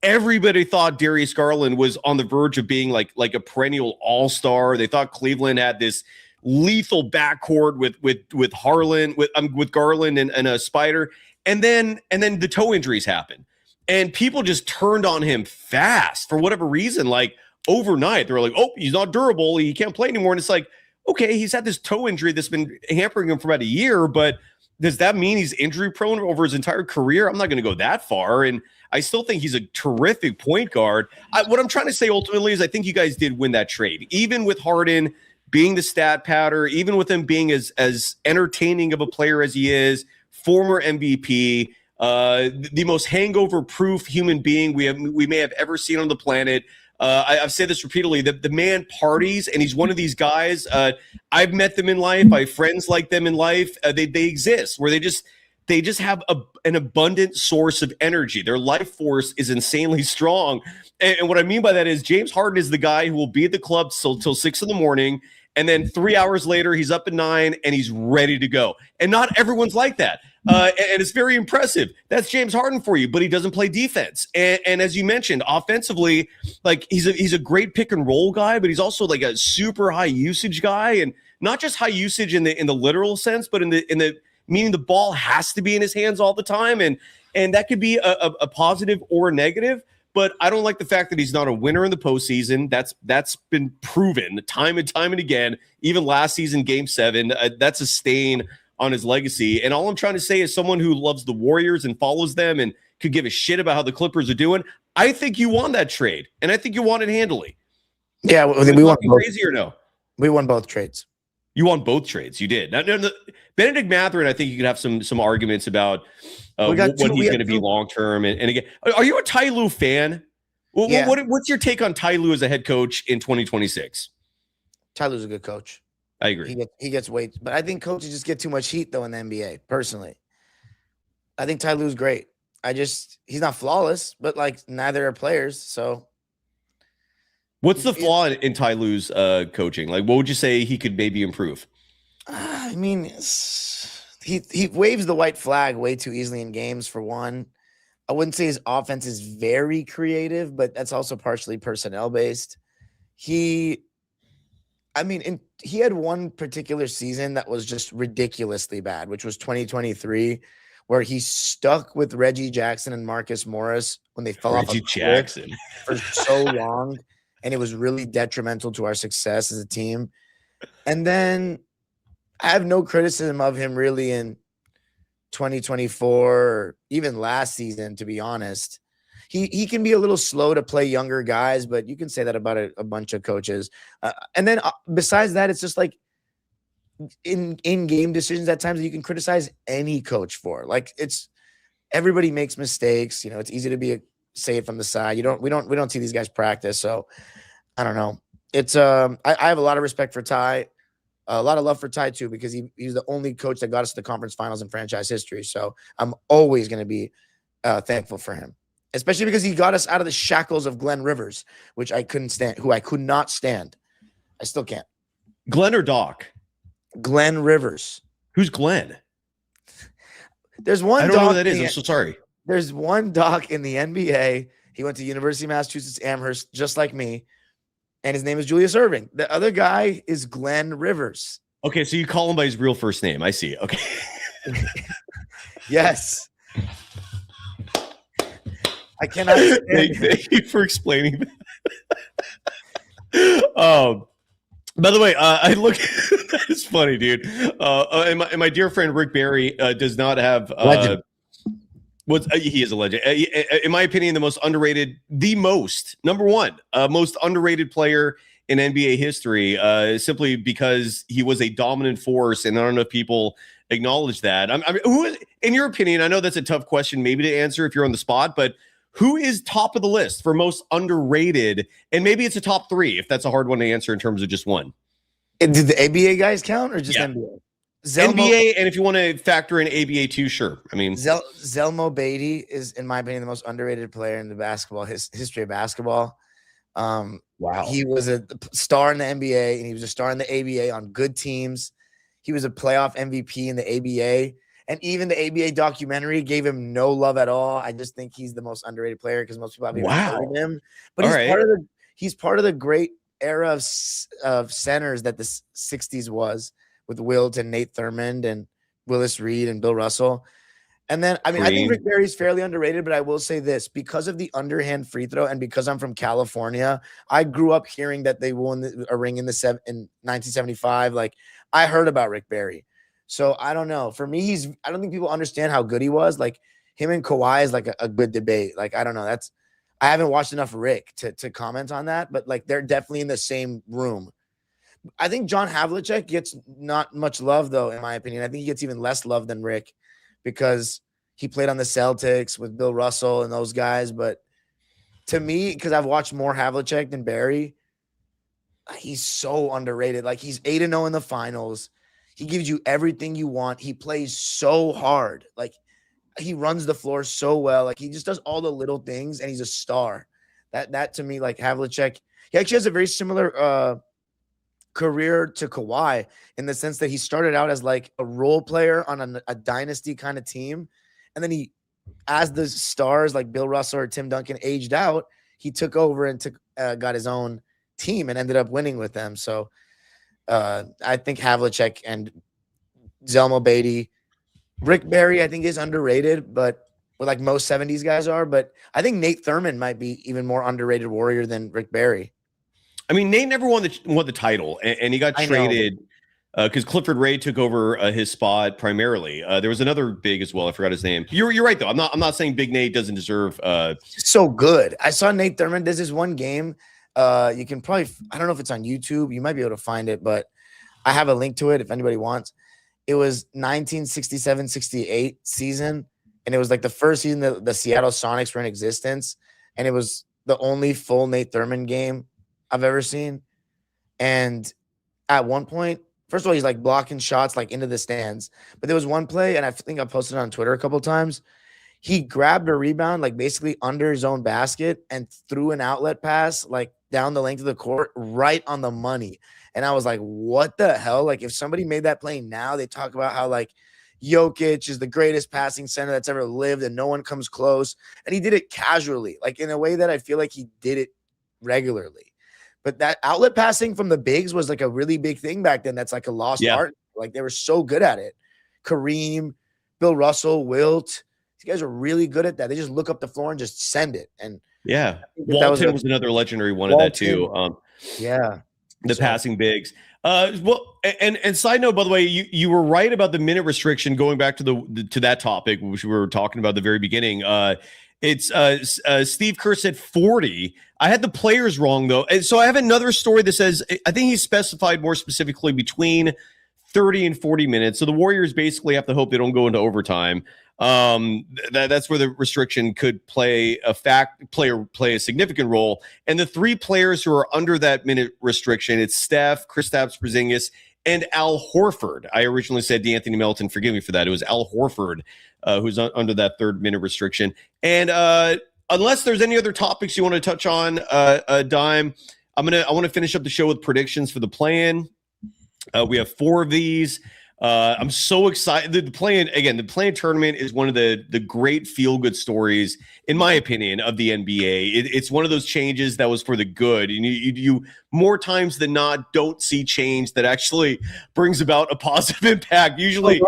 Everybody thought Darius Garland was on the verge of being like a perennial all-star. They thought Cleveland had this lethal backcourt with Harlan, with Garland and a Spider, and then the toe injuries happened, and people just turned on him fast for whatever reason. Like overnight, they were like, "Oh, he's not durable. He can't play anymore." And it's like, okay, he's had this toe injury that's been hampering him for about a year, but does that mean he's injury prone over his entire career? I'm not going to go that far, and I still think he's a terrific point guard. What I'm trying to say ultimately is I think you guys did win that trade, even with Harden being the stat powder, even with him being as entertaining of a player as he is, former MVP, the most hangover-proof human being we may have ever seen on the planet. I've said this repeatedly, the man parties, and he's one of these guys. I've met them in life. I have friends like them in life. They exist, where they just have an abundant source of energy. Their life force is insanely strong. And what I mean by that is James Harden is the guy who will be at the club till 6 in the morning, And then 3 hours later, he's up at 9 and he's ready to go. And not everyone's like that. And it's very impressive. That's James Harden for you, but he doesn't play defense. And as you mentioned, offensively, like he's a great pick and roll guy, but he's also like a super high usage guy, and not just high usage in the literal sense, but in the meaning the ball has to be in his hands all the time, and that could be a positive or a negative. But I don't like the fact that he's not a winner in the postseason. That's been proven time and time and again. Even last season, Game 7, that's a stain on his legacy. And all I'm trying to say is, someone who loves the Warriors and follows them and could give a shit about how the Clippers are doing, I think you won that trade, and I think you won it handily. Yeah, we won both. Crazy or no? We won both trades. You won both trades. You did. Now, Benedict Mathurin, I think you could have some arguments about what he's going to be long term. And again, are you a Ty Lue fan? Yeah. What's your take on Ty Lue as a head coach in 2026? Ty Lue's a good coach. I agree. He gets weight, but I think coaches just get too much heat though in the NBA. Personally, I think Ty Lue's great. He's not flawless, but like neither are players. So, what's the flaw in Ty Lue's coaching? Like, what would you say he could maybe improve? I mean, he waves the white flag way too easily in games, for one. I wouldn't say his offense is very creative, but that's also partially personnel based. He had one particular season that was just ridiculously bad, which was 2023, where he stuck with Reggie Jackson and Marcus Morris when they fell off a cliff for so long, and it was really detrimental to our success as a team. And then I have no criticism of him really in 2024 or even last season, to be honest. He can be a little slow to play younger guys, but you can say that about a bunch of coaches. And then besides that, it's just like in game decisions at times that you can criticize any coach for. Like, everybody makes mistakes. You know, it's easy to say it from the side. We don't see these guys practice. So I don't know. It's I have a lot of respect for Ty. A lot of love for Ty too, because he's the only coach that got us to the conference finals in franchise history. So I'm always going to be thankful for him, especially because he got us out of the shackles of Glenn Rivers, which I couldn't stand, who I could not stand. I still can't. Glenn or Doc? Glenn Rivers. Who's Glenn? There's one. I don't know who that is. I'm so sorry. There's one Doc in the NBA. He went to University of Massachusetts Amherst, just like me. And his name is Julius Erving. The other guy is Glenn Rivers. Okay, so you call him by his real first name. I see. Okay. Yes. I cannot stand Thank you for explaining that. By the way, I look. It's funny, dude. And my dear friend Rick Barry does not have. He is a legend. In my opinion, the most underrated player in NBA history, simply because he was a dominant force, and I don't know if people acknowledge that. I mean, who, in your opinion, I know that's a tough question maybe to answer if you're on the spot, but who is top of the list for most underrated? And maybe it's a top 3 if that's a hard one to answer in terms of just one. Did the ABA guys count or just NBA? NBA, and if you want to factor in ABA too, sure. I mean, Zelmo Beatty is, in my opinion, the most underrated player in the basketball history of basketball. Wow, he was a star in the NBA, and he was a star in the ABA on good teams. He was a playoff MVP in the ABA, and even the ABA documentary gave him no love at all. I just think he's the most underrated player because most people haven't even heard of him. But he's part of the great era of centers that the 60s was, with Wilt and Nate Thurmond and Willis Reed and Bill Russell. And then, I mean, I think Rick Barry's fairly underrated, but I will say this, because of the underhand free throw and because I'm from California, I grew up hearing that they won a ring in 1975. Like, I heard about Rick Barry. So I don't know. For me, I don't think people understand how good he was. Like, him and Kawhi is like a good debate. Like, I don't know. I haven't watched enough Rick to comment on that, but like, they're definitely in the same room. I think John Havlicek gets not much love, though, in my opinion. I think he gets even less love than Rick because he played on the Celtics with Bill Russell and those guys. But to me, because I've watched more Havlicek than Barry, he's so underrated. Like, he's 8-0 in the finals. He gives you everything you want. He plays so hard. Like, he runs the floor so well. Like, he just does all the little things, and he's a star. That to me, like, Havlicek, he actually has a very similar career to Kawhi in the sense that he started out as like a role player on a dynasty kind of team. And then he, as the stars like Bill Russell or Tim Duncan aged out, he took over and got his own team and ended up winning with them. So I think Havlicek and Zelmo Beatty, Rick Barry, I think is underrated, but like most 70s guys are. But I think Nate Thurmond might be even more underrated Warrior than Rick Barry. I mean, Nate never won the title, and he got traded because Clifford Ray took over his spot primarily. There was another big as well. I forgot his name. You're right though. I'm not saying Big Nate doesn't deserve. So good. I saw Nate Thurmond. There's this one game. You can probably, I don't know if it's on YouTube. You might be able to find it, but I have a link to it if anybody wants. It was 1967-68 season, and it was like the first season that the Seattle Sonics were in existence, and it was the only full Nate Thurmond game I've ever seen. And at one point, first of all, he's like blocking shots like into the stands. But there was one play, and I think I posted it on Twitter a couple of times. He grabbed a rebound like basically under his own basket and threw an outlet pass like down the length of the court right on the money. And I was like, what the hell? Like if somebody made that play now, they talk about how like Jokic is the greatest passing center that's ever lived and no one comes close. And he did it casually, like in a way that I feel like he did it regularly. But that outlet passing from the bigs was like a really big thing back then. That's like a lost art. Like they were so good at it. Kareem, Bill Russell, Wilt. These guys are really good at that. They just look up the floor and just send it. And Walton was another legendary one of that too. The passing bigs. Well, and side note, by the way, you were right about the minute restriction. Going back to to that topic, which we were talking about at the very beginning. It's Steve Kerr said 40. I had the players wrong though, and so I have another story that says I think he specified more specifically between 30 and 40 minutes. So the Warriors basically have to hope they don't go into overtime. That's where the restriction could play a significant role. And the three players who are under that minute restriction, it's Steph, Kristaps Porzingis, and Al Horford. I originally said DeAnthony Melton. Forgive me for that. It was Al Horford who's under that 3rd-minute restriction. And unless there's any other topics you want to touch on, Dime, I want to finish up the show with predictions for the play-in. We have 4 of these. I'm so excited. The play-in tournament is one of the great feel-good stories, in my opinion, of the NBA. It's one of those changes that was for the good. And you more times than not don't see change that actually brings about a positive impact. Usually,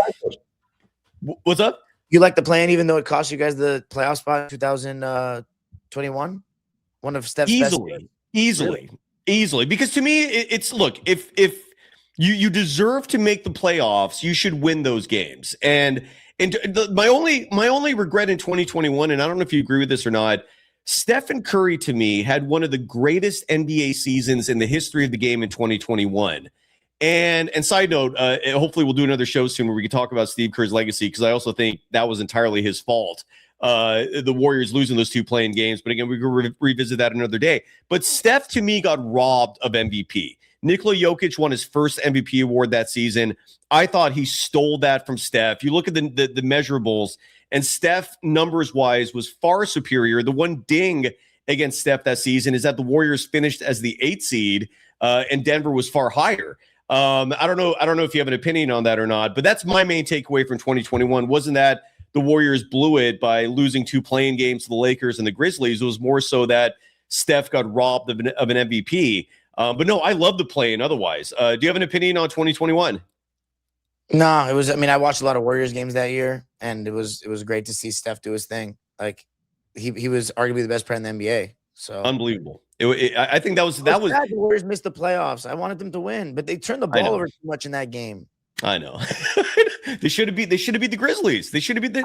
what's up? You like the play-in even though it cost you guys the playoff spot in 2021? One of Steph's easily. Because to me, it's look, if you deserve to make the playoffs, you should win those games. And my only regret in 2021, and I don't know if you agree with this or not, Stephen Curry to me had one of the greatest NBA seasons in the history of the game in 2021. And side note, hopefully we'll do another show soon where we can talk about Steve Kerr's legacy, because I also think that was entirely his fault. The Warriors losing those 2 play-in games. But again, we can revisit that another day. But Steph, to me, got robbed of MVP. Nikola Jokic won his first MVP award that season. I thought he stole that from Steph. You look at the measurables, and Steph, numbers-wise, was far superior. The one ding against Steph that season is that the Warriors finished as the 8th seed, and Denver was far higher. I don't know if you have an opinion on that or not, but that's my main takeaway from 2021. Wasn't that the Warriors blew it by losing 2 play-in games to the Lakers and the Grizzlies? It was more so that Steph got robbed of an MVP. But no, I love the play-in otherwise. Do you have an opinion on 2021? No, it was, I mean, I watched a lot of Warriors games that year, and it was great to see Steph do his thing. Like he was arguably the best player in the NBA. So unbelievable. I think that was the Warriors missed the playoffs. I wanted them to win, but they turned the ball over too much in that game. I know. They should have beat the Grizzlies. They should have beat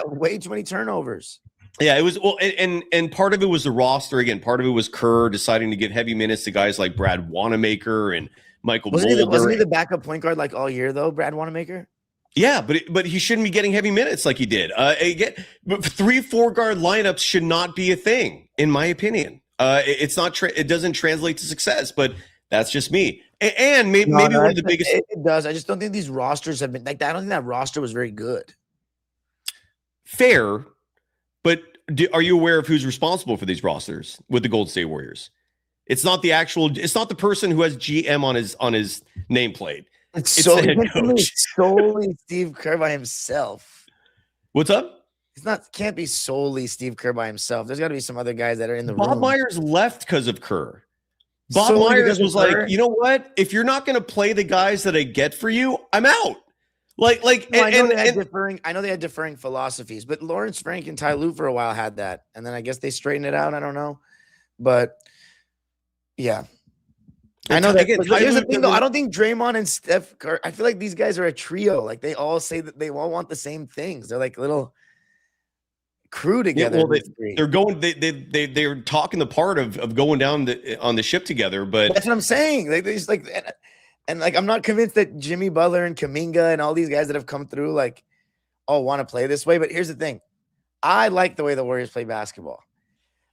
way too many turnovers. Yeah, it was and part of it was the roster again. Part of it was Kerr deciding to give heavy minutes to guys like Brad Wanamaker and Michael Mulder. Wasn't he the backup point guard like all year though, Brad Wanamaker? Yeah, but he shouldn't be getting heavy minutes like he did. Again, but 3-4 guard lineups should not be a thing, in my opinion. It's not. It doesn't translate to success, but that's just me. And maybe one of the biggest. It does. I just don't think these rosters have been like that. I don't think that roster was very good. Fair, but are you aware of who's responsible for these rosters with the Golden State Warriors? It's not the person who has GM on his nameplate. It's the head coach. Solely Steve Kerr by himself. What's up? Can't be solely Steve Kerr by himself. There's got to be some other guys that are in the room. Bob Myers left because of Kerr. Bob Myers was like, you know what? If you're not going to play the guys that I get for you, I'm out. I know they had differing philosophies, but Lawrence Frank and Ty Lue for a while had that, and then I guess they straightened it out. I don't know, but yeah, I know that. Here's the thing, though. I don't think Draymond and Steph Curry. I feel like these guys are a trio. Like they all say that they all want the same things. They're like little crew together. Yeah, they're talking the part of going down on the ship together. But that's what I'm saying. They just like. And I'm not convinced that Jimmy Butler and Kuminga and all these guys that have come through want to play this way. But here's the thing. I like the way the Warriors play basketball.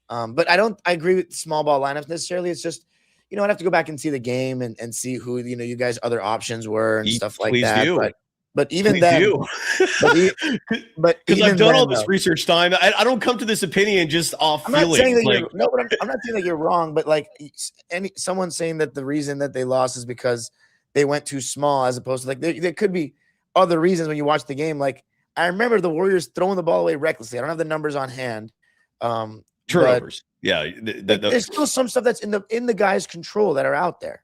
But I agree with small ball lineups necessarily. It's just, I'd have to go back and see the game and see who, you guys' other options were and stuff like that. Do. But even then, but because I've done all this research time, I don't come to this opinion just off feeling. I'm not saying that you're wrong, but someone saying that the reason that they lost is because they went too small, as opposed to there could be other reasons when you watch the game. I remember the Warriors throwing the ball away recklessly. I don't have the numbers on hand. Turnovers, yeah. There's still some stuff that's in the guys' control that are out there.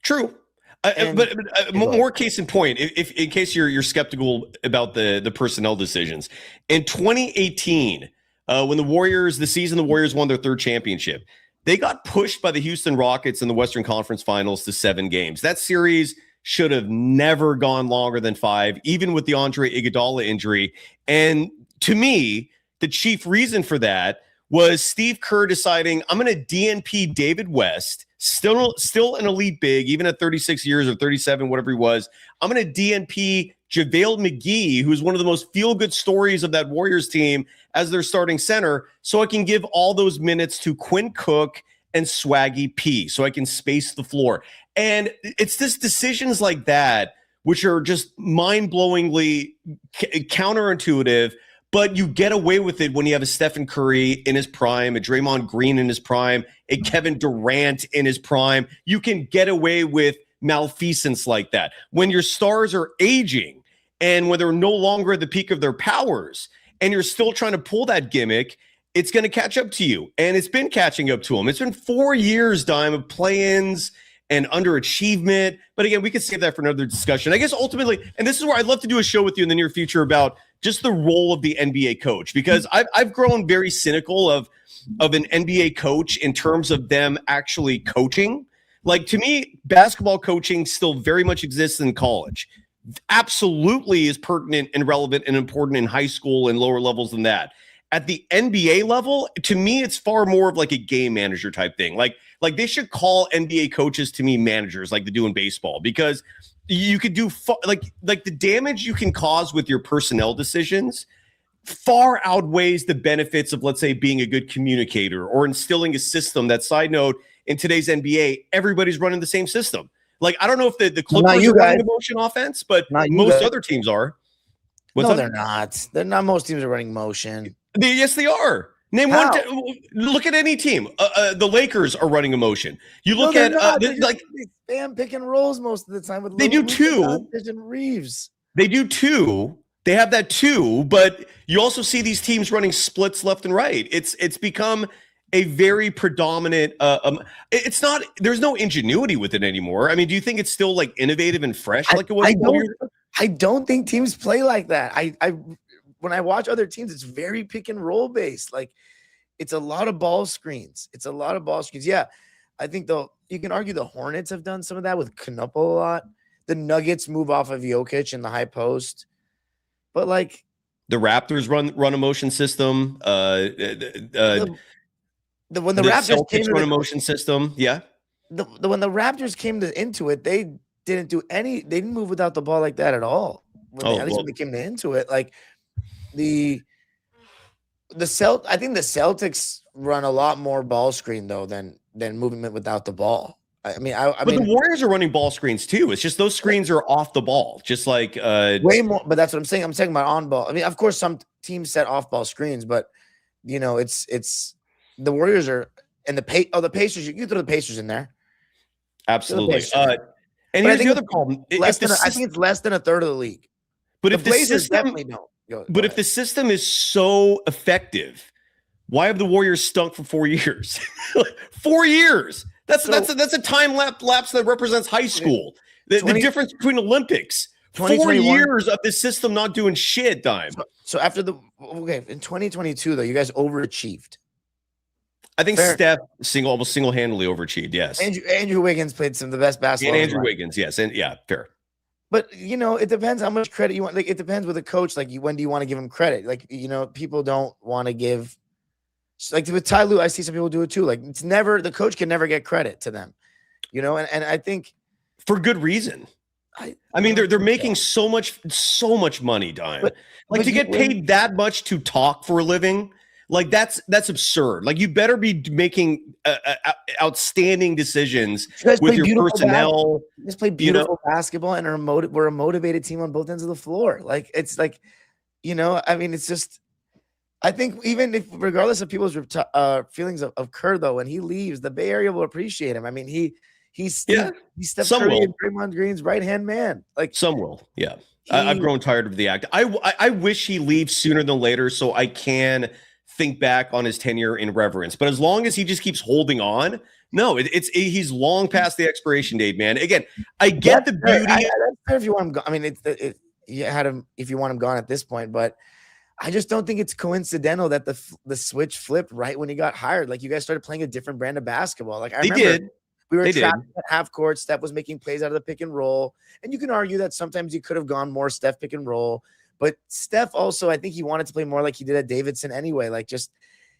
True. But more case in point, if in case you're skeptical about the personnel decisions, in 2018, when the season the Warriors won their third championship, they got pushed by the Houston Rockets in the Western Conference Finals to 7 games. That series should have never gone longer than 5, even with the Andre Iguodala injury. And to me, the chief reason for that was Steve Kerr deciding, I'm going to DNP David West, still an elite big, even at 36 years or 37, whatever he was. I'm going to DNP JaVale McGee, who's one of the most feel-good stories of that Warriors team, as their starting center, so I can give all those minutes to Quinn Cook and Swaggy P, so I can space the floor. And it's just decisions like that, which are just mind-blowingly counterintuitive, but you get away with it when you have a Stephen Curry in his prime, a Draymond Green in his prime, a Kevin Durant in his prime. You can get away with malfeasance like that. When your stars are aging and when they're no longer at the peak of their powers and you're still trying to pull that gimmick, it's going to catch up to you. And it's been catching up to them. It's been 4 years, Dime, of play-ins and underachievement. But again, we could save that for another discussion. I guess ultimately, and this is where I'd love to do a show with you in the near future about just the role of the NBA coach, because I've grown very cynical of an NBA coach in terms of them actually coaching. To me, basketball coaching still very much exists in college. Absolutely is pertinent and relevant and important in high school and lower levels than that. At the NBA level, to me, it's far more of a game manager type thing. They should call NBA coaches, to me, managers like they do in baseball, because you could do the damage you can cause with your personnel decisions far outweighs the benefits of, let's say, being a good communicator or instilling a system. That, side note, in today's NBA, everybody's running the same system. I don't know if the Clippers are running the motion offense, but most other teams are. They're not. They're not. Most teams are running motion. Yes, they are. Name one. Look at any team. The Lakers are running a motion. You look at they spam pick and rolls most of the time. They do too. Reeves. They do too. They have that too. But you also see these teams running splits left and right. It's become a very predominant. It's not. There's no ingenuity with it anymore. I mean, do you think it's still innovative and fresh like it was? I don't think teams play like that. When I watch other teams, it's very pick and roll based. It's a lot of ball screens. Yeah, I think you can argue the Hornets have done some of that with Knuppel a lot. The Nuggets move off of Jokic in the high post, but the Raptors run a motion system. When the Raptors came to run a motion system, yeah. When the Raptors came into it, they didn't do any. They didn't move without the ball like that at all. When they came into it, I think the Celtics run a lot more ball screen though than movement without the ball. I mean, the Warriors are running ball screens too. It's just those screens are off the ball, just way more. But that's what I'm saying. I'm talking about on ball. I mean, of course, some teams set off ball screens, but it's the Warriors are And the Pacers, you can throw the Pacers in there. Absolutely. And here's the other problem. I think it's less than a third of the league. But the Blazers definitely don't. But if the system is so effective, why have the Warriors stunk for 4 years? 4 years. That's a time lapse that represents high school. The difference between Olympics. 4 years of the system not doing shit, Dime. So after in 2022 though, you guys overachieved. I think Steph almost single-handedly overachieved. Yes. Andrew Wiggins played some of the best basketball. And Andrew Wiggins, yes, and yeah, fair. But it depends how much credit you want. Like it depends with a coach. Like when do you want to give him credit? Like people don't want to give. Like with Ty Lue, I see some people do it too. Like it's never the coach can never get credit to them. And I think for good reason. I mean, they're making so much money, Dime. But to get paid that much to talk for a living. Like that's absurd. Like you better be making outstanding decis with your personnel. You guys play beautiful basketball and we're a motivated team on both ends of the floor. Like it's like, I mean, it's just. I think even if, regardless of people's feelings of Kerr, though, when he leaves, the Bay Area will appreciate him. I mean, he's Steph Curry and Draymond Green's right hand man. Like some will, yeah. I've grown tired of the act. I wish he leaves sooner than later so I can think back on his tenure in reverence. But as long as he just keeps holding on, no, he's long past the expiration date, man. Again, I get the beauty. That's fair if you want him gone. I mean, you had him if you want him gone at this point, but I just don't think it's coincidental that the switch flipped right when he got hired. Like you guys started playing a different brand of basketball. Like I remember we were trapped at half court. Steph was making plays out of the pick and roll, and you can argue that sometimes you could have gone more Steph pick and roll. But Steph also, I think he wanted to play more like he did at Davidson anyway. Like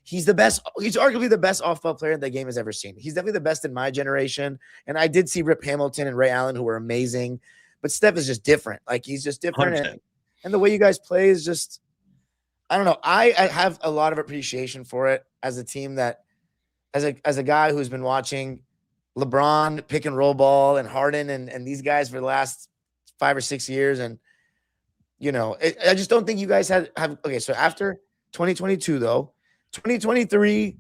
he's the best. He's arguably the best off-ball player the game has ever seen. He's definitely the best in my generation. And I did see Rip Hamilton and Ray Allen, who were amazing. But Steph is just different. Like he's just different. And the way you guys play is just, I don't know. I have a lot of appreciation for it as a team that, as a guy who's been watching LeBron pick and roll ball and Harden and these guys for the last 5 or 6 years. And, I just don't think you guys have okay. So after 2022, though, 2023,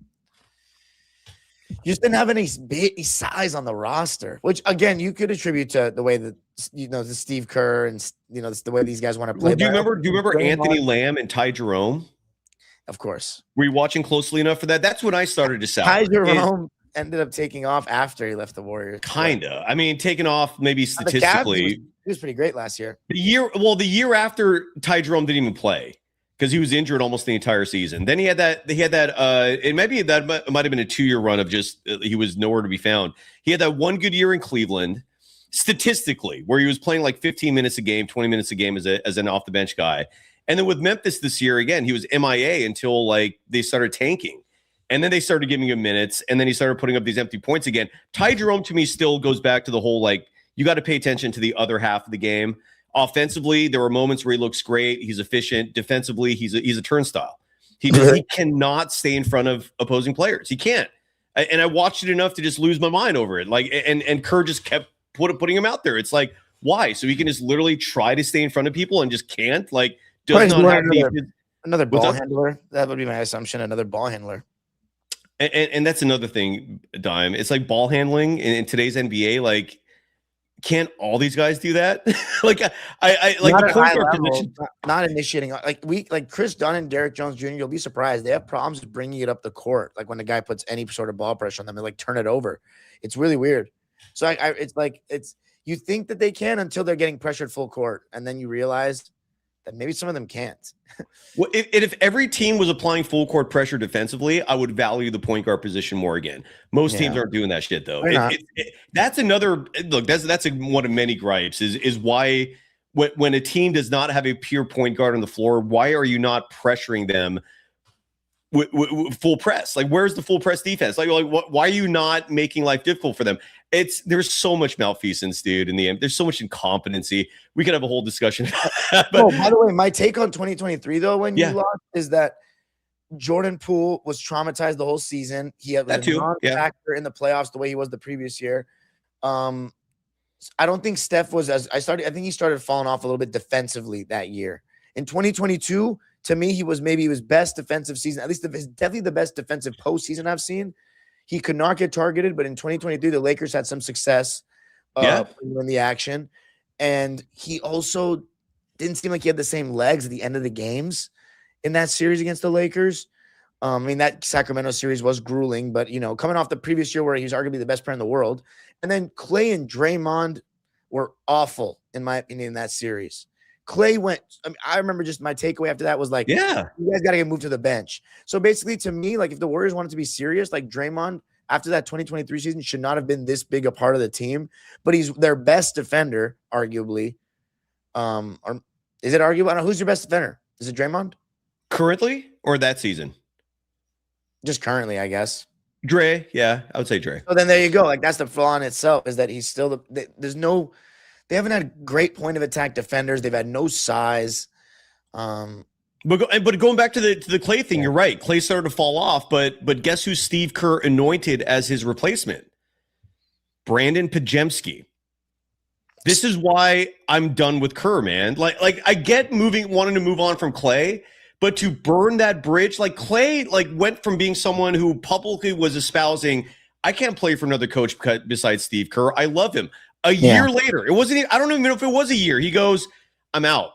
you just didn't have any size on the roster, which again you could attribute to the way that the Steve Kerr and the way these guys want to play. Well, do you remember Anthony Lamb and Ty Jerome? Of course. Were you watching closely enough for that? That's when I started to sell. Ty Jerome ended up taking off after he left the Warriors. Kinda. I mean, taking off maybe statistically. He was pretty great last year. The year after Ty Jerome didn't even play because he was injured almost the entire season. Then he had that. And maybe that might have been a 2-year run of just he was nowhere to be found. He had that one good year in Cleveland, statistically, where he was playing like 15 minutes a game, 20 minutes a game as an off the bench guy. And then with Memphis this year, again, he was MIA until like they started tanking. And then they started giving him minutes, and then he started putting up these empty points again. Ty Jerome, to me, still goes back to the whole, like, you got to pay attention to the other half of the game. Offensively, there were moments where he looks great. He's efficient. Defensively, he's a turnstile. He cannot stay in front of opposing players. He can't. And I watched it enough to just lose my mind over it. Like, and Kerr just kept putting him out there. It's like, why? So he can just literally try to stay in front of people and just can't? Like, does not have another ball handler. That would be my assumption. Another ball handler. And that's another thing, Dime. It's like ball handling in today's NBA. Like, can't all these guys do that? Like, I like not the point guard position, not initiating. Like Chris Dunn and Derrick Jones Jr. You'll be surprised. They have problems bringing it up the court. Like when the guy puts any sort of ball pressure on them, they like turn it over. It's really weird. So it's you think that they can until they're getting pressured full court, and then you realize that maybe some of them can't. Well, if every team was applying full court pressure defensively, I would value the point guard position more again. Most teams aren't doing that shit though. That's another look. That's one of many gripes is why when a team does not have a pure point guard on the floor, why are you not pressuring them with full press? Like, where's the full press defense? Like why are you not making life difficult for them? There's so much malfeasance, dude. In the end, there's so much incompetency. We could have a whole discussion. But by the way, my take on 2023 though, when you lost, is that Jordan Poole was traumatized the whole season. He had a non-factor in the playoffs the way he was the previous year. I don't think Steph was I think he started falling off a little bit defensively that year. In 2022, to me, he was maybe his best defensive season. At least definitely the best defensive postseason I've seen. he could not get targeted, but in 2023, the Lakers had some success in the action. And he also didn't seem like he had the same legs at the end of the games in that series against the Lakers. I mean, that Sacramento series was grueling, but, coming off the previous year where he was arguably the best player in the world. And then Clay and Draymond were awful, in my opinion, in that series. Clay went – I remember just my takeaway after that was like, you guys got to get moved to the bench. So basically, to me, like if the Warriors wanted to be serious, like Draymond, after that 2023 season, should not have been this big a part of the team. But he's their best defender, arguably. Or is it arguable? I don't know. Who's your best defender? Is it Draymond? Currently or that season? Just currently, I guess. Dre, yeah, I would say Dre. So then there you go. Like that's the flaw in itself, is that he's still they haven't had great point of attack defenders. They've had no size. But going back to the Clay thing, you're right. Clay started to fall off, but guess who Steve Kerr anointed as his replacement? Brandon Pajemski. This is why I'm done with Kerr, man. Like I get wanting to move on from Clay, but to burn that bridge, like Clay, went from being someone who publicly was espousing, I can't play for another coach besides Steve Kerr. I love him. A year later, it wasn't. I don't even know if it was a year. He goes, I'm out.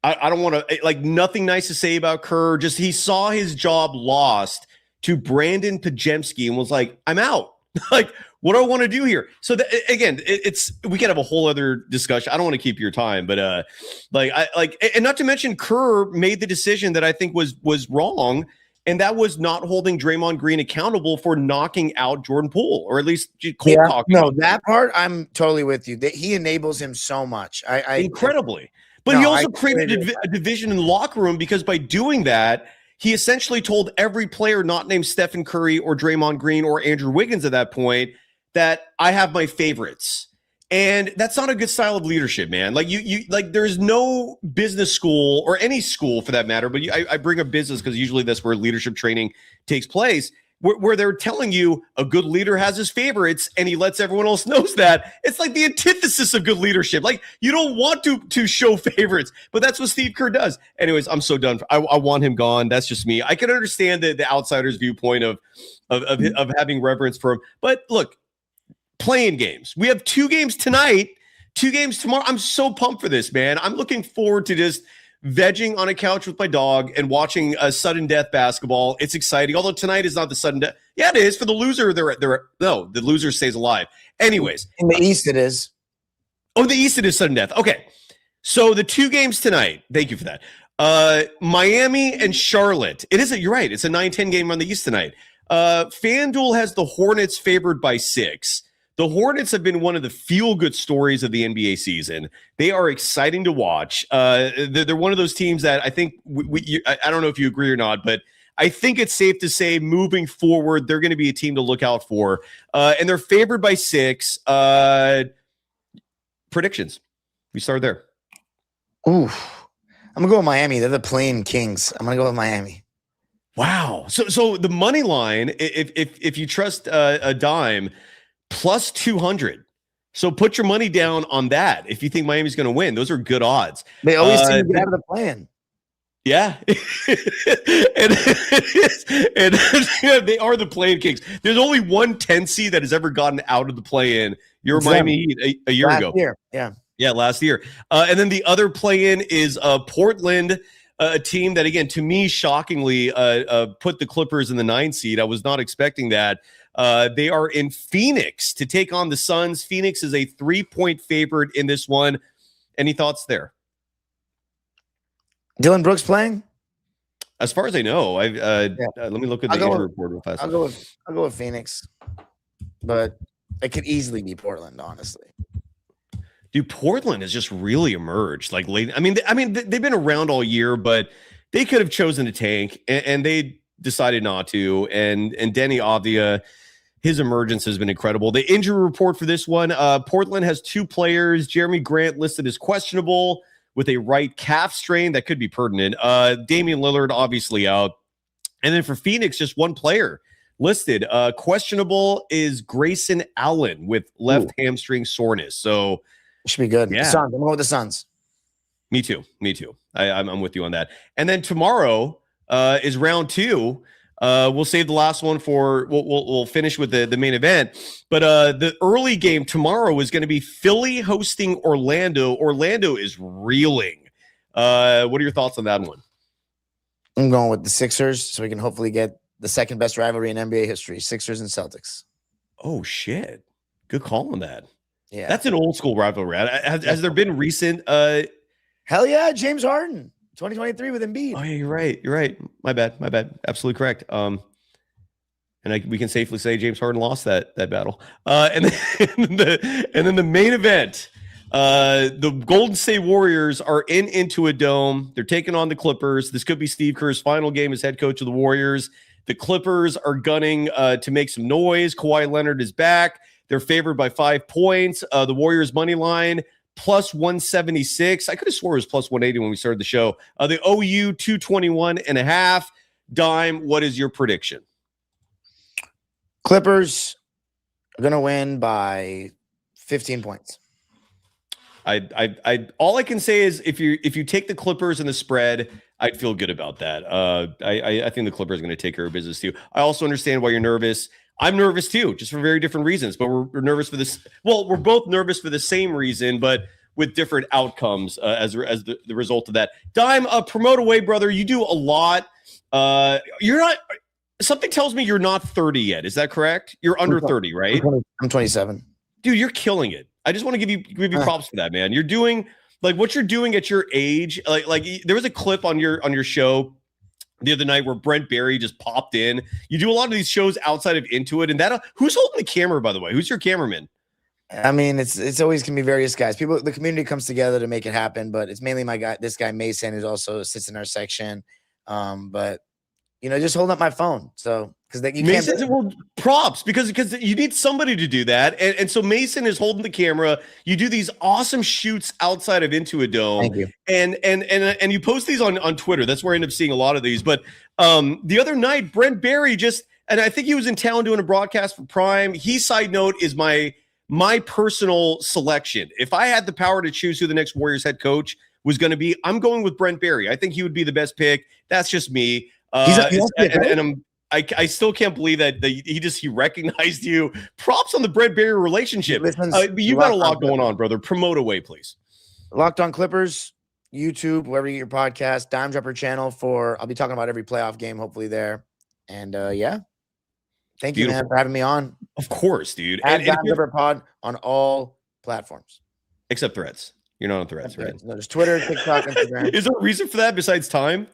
I don't want to, nothing nice to say about Kerr. Just he saw his job lost to Brandon Pajemski and was like, I'm out. What do I want to do here? So again, we could have a whole other discussion. I don't want to keep your time, but and not to mention Kerr made the decision that I think was wrong, and that was not holding Draymond Green accountable for knocking out Jordan Poole, or at least cold talking. No, that part I'm totally with you. He enables him so much. Incredibly. But he also created a division in the locker room, because by doing that, he essentially told every player not named Stephen Curry or Draymond Green or Andrew Wiggins at that point that I have my favorites. And that's not a good style of leadership, man. There's no business school, or any school for that matter, but I bring up business because usually that's where leadership training takes place, where they're telling you a good leader has his favorites and he lets everyone else knows that. It's like the antithesis of good leadership. Like, you don't want to show favorites, but that's what Steve Kerr does. Anyways, I'm so done. I want him gone. That's just me. I can understand the outsider's viewpoint of having reverence for him. But look, playing games. We have 2 games tonight, 2 games tomorrow. I'm so pumped for this, man. I'm looking forward to just vegging on a couch with my dog and watching a sudden death basketball. It's exciting. Although tonight is not the sudden death. Yeah, it is. For the loser, the loser stays alive. Anyways. In the East, it is. Oh, the East, it is sudden death. Okay. So the 2 games tonight. Thank you for that. Miami and Charlotte. You're right. It's a 9-10 game on the East tonight. FanDuel has the Hornets favored by 6. The Hornets have been one of the feel-good stories of the NBA season. They are exciting to watch. They're one of those teams that I think I don't know if you agree or not, but I think it's safe to say moving forward, they're going to be a team to look out for. And they're favored by 6. Predictions. We start there. Ooh, I'm going to go with Miami. They're the playing Kings. I'm going to go with Miami. Wow. So the money line, if you trust a dime, plus 200. So put your money down on that if you think Miami's going to win. Those are good odds. They always seem to get out of the plan. Yeah. and they are the play-in Kings. There's only one 10 seed that has ever gotten out of the play-in. You're Miami Heat a year ago. Yeah, last year. And then the other play-in is Portland, a team that, again, to me, shockingly, put the Clippers in the 9 seed. I was not expecting that. They are in Phoenix to take on the Suns. Phoenix is a 3-point favorite in this one. Any thoughts there? Dylan Brooks playing? As far as I know, let me look at the injury report real fast. I'll go with Phoenix, but it could easily be Portland, honestly. Dude, Portland has just really emerged like late. I mean, they've been around all year, but they could have chosen to tank, and they decided not to. And Denny Avdia, his emergence has been incredible. The injury report for this one, Portland has 2 players. Jeremy Grant listed as questionable with a right calf strain that could be pertinent. Damian Lillard obviously out. And then for Phoenix, just 1 player listed. Questionable is Grayson Allen with left hamstring soreness. So should be good. Yeah. Suns. I'm going with the Suns. Me too. I'm with you on that. And then tomorrow is round 2. We'll save the last one for we'll finish with the main event. But the early game tomorrow is going to be Philly hosting Orlando. Orlando is reeling. What are your thoughts on that one? I'm going with the Sixers, so we can hopefully get the second best rivalry in NBA history: Sixers and Celtics. Oh shit! Good call on that. Yeah, that's an old school rivalry. Has there been recent? Hell yeah, James Harden, 2023 with Embiid. Oh yeah, you're right. You're right. My bad. Absolutely correct. And we can safely say James Harden lost that battle. And then the main event. The Golden State Warriors are into a dome. They're taking on the Clippers. This could be Steve Kerr's final game as head coach of the Warriors. The Clippers are gunning to make some noise. Kawhi Leonard is back. They're favored by 5 points. The Warriors money line plus 176. I could have swore it was plus 180 when we started the show. The OU 221.5. Dime, what is your prediction? Clippers are going to win by 15 points. I all I can say is if you take the Clippers and the spread, I'd feel good about that. I think the Clippers are going to take care of business too. I also understand why you're nervous. I'm nervous too, just for very different reasons. But we're nervous for this. Well, we're both nervous for the same reason, but with different outcomes as the result of that. Dime, promote away, brother. You do a lot. You're not. Something tells me you're not 30 yet. Is that correct? You're under 30, right? I'm 27. Dude, you're killing it. I just want to give you props for that, man. You're doing like what you're doing at your age. Like there was a clip on your show the other night where Brent Barry just popped in. You do a lot of these shows outside of Intuit, and that who's holding the camera, by the way? Who's your cameraman? I mean, it's always can be various guys. The community comes together to make it happen, but it's mainly this guy Mason, who also sits in our section. But just holding up my phone. So because you can't. Well, props because you need somebody to do that, and so Mason is holding the camera. You do these awesome shoots outside of Into a Dome. Thank you. And you post these on Twitter. That's where I end up seeing a lot of these. But the other night, Brent Barry and I think he was in town doing a broadcast for Prime. He, side note, is my personal selection. If I had the power to choose who the next Warriors head coach was going to be, I'm going with Brent Barry. I think he would be the best pick. That's just me. I still can't believe that he recognized you. Props on the Brent Barry relationship. You got a lot going on, brother. Promote away, please. Locked On Clippers, YouTube, wherever you get your podcast, Dime Dropper channel I'll be talking about every playoff game, hopefully there. And yeah. Thank you, man, for having me on. Of course, dude. Add Dime Dropper Pod on all platforms. Except Threads. You're not on Threads, right? No, there's Twitter, TikTok, Instagram. Is there a reason for that besides time?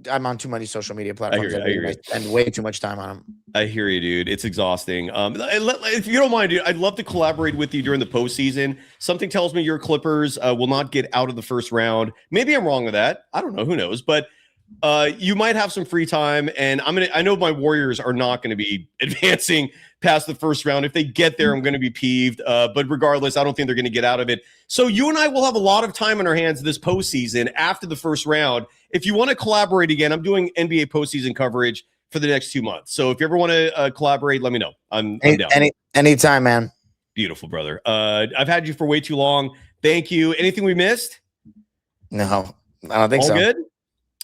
I'm on too many social media platforms. I spend way too much time on them. I hear you, dude. It's exhausting. If you don't mind, dude, I'd love to collaborate with you during the postseason. Something tells me your Clippers will not get out of the first round. Maybe I'm wrong with that. I don't know. Who knows? But you might have some free time, and I know my Warriors are not going to be advancing past the first round. If they get there, I'm going to be peeved. But regardless, I don't think they're going to get out of it. So you and I will have a lot of time on our hands this postseason after the first round. If you want to collaborate again, I'm doing NBA postseason coverage for the next 2 months. So if you ever want to collaborate, let me know. I'm down. Anytime, man. Beautiful, brother. I've had you for way too long. Thank you. Anything we missed? No, I don't think so. All good?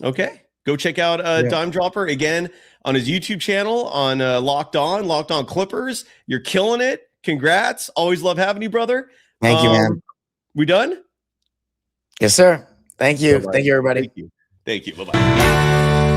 Okay. Go check out Dime Dropper again on his YouTube channel on Locked On Clippers. You're killing it. Congrats. Always love having you, brother. Thank you, man. We done? Yes, sir. Thank you. Bye-bye. Thank you, everybody. Thank you. Bye-bye.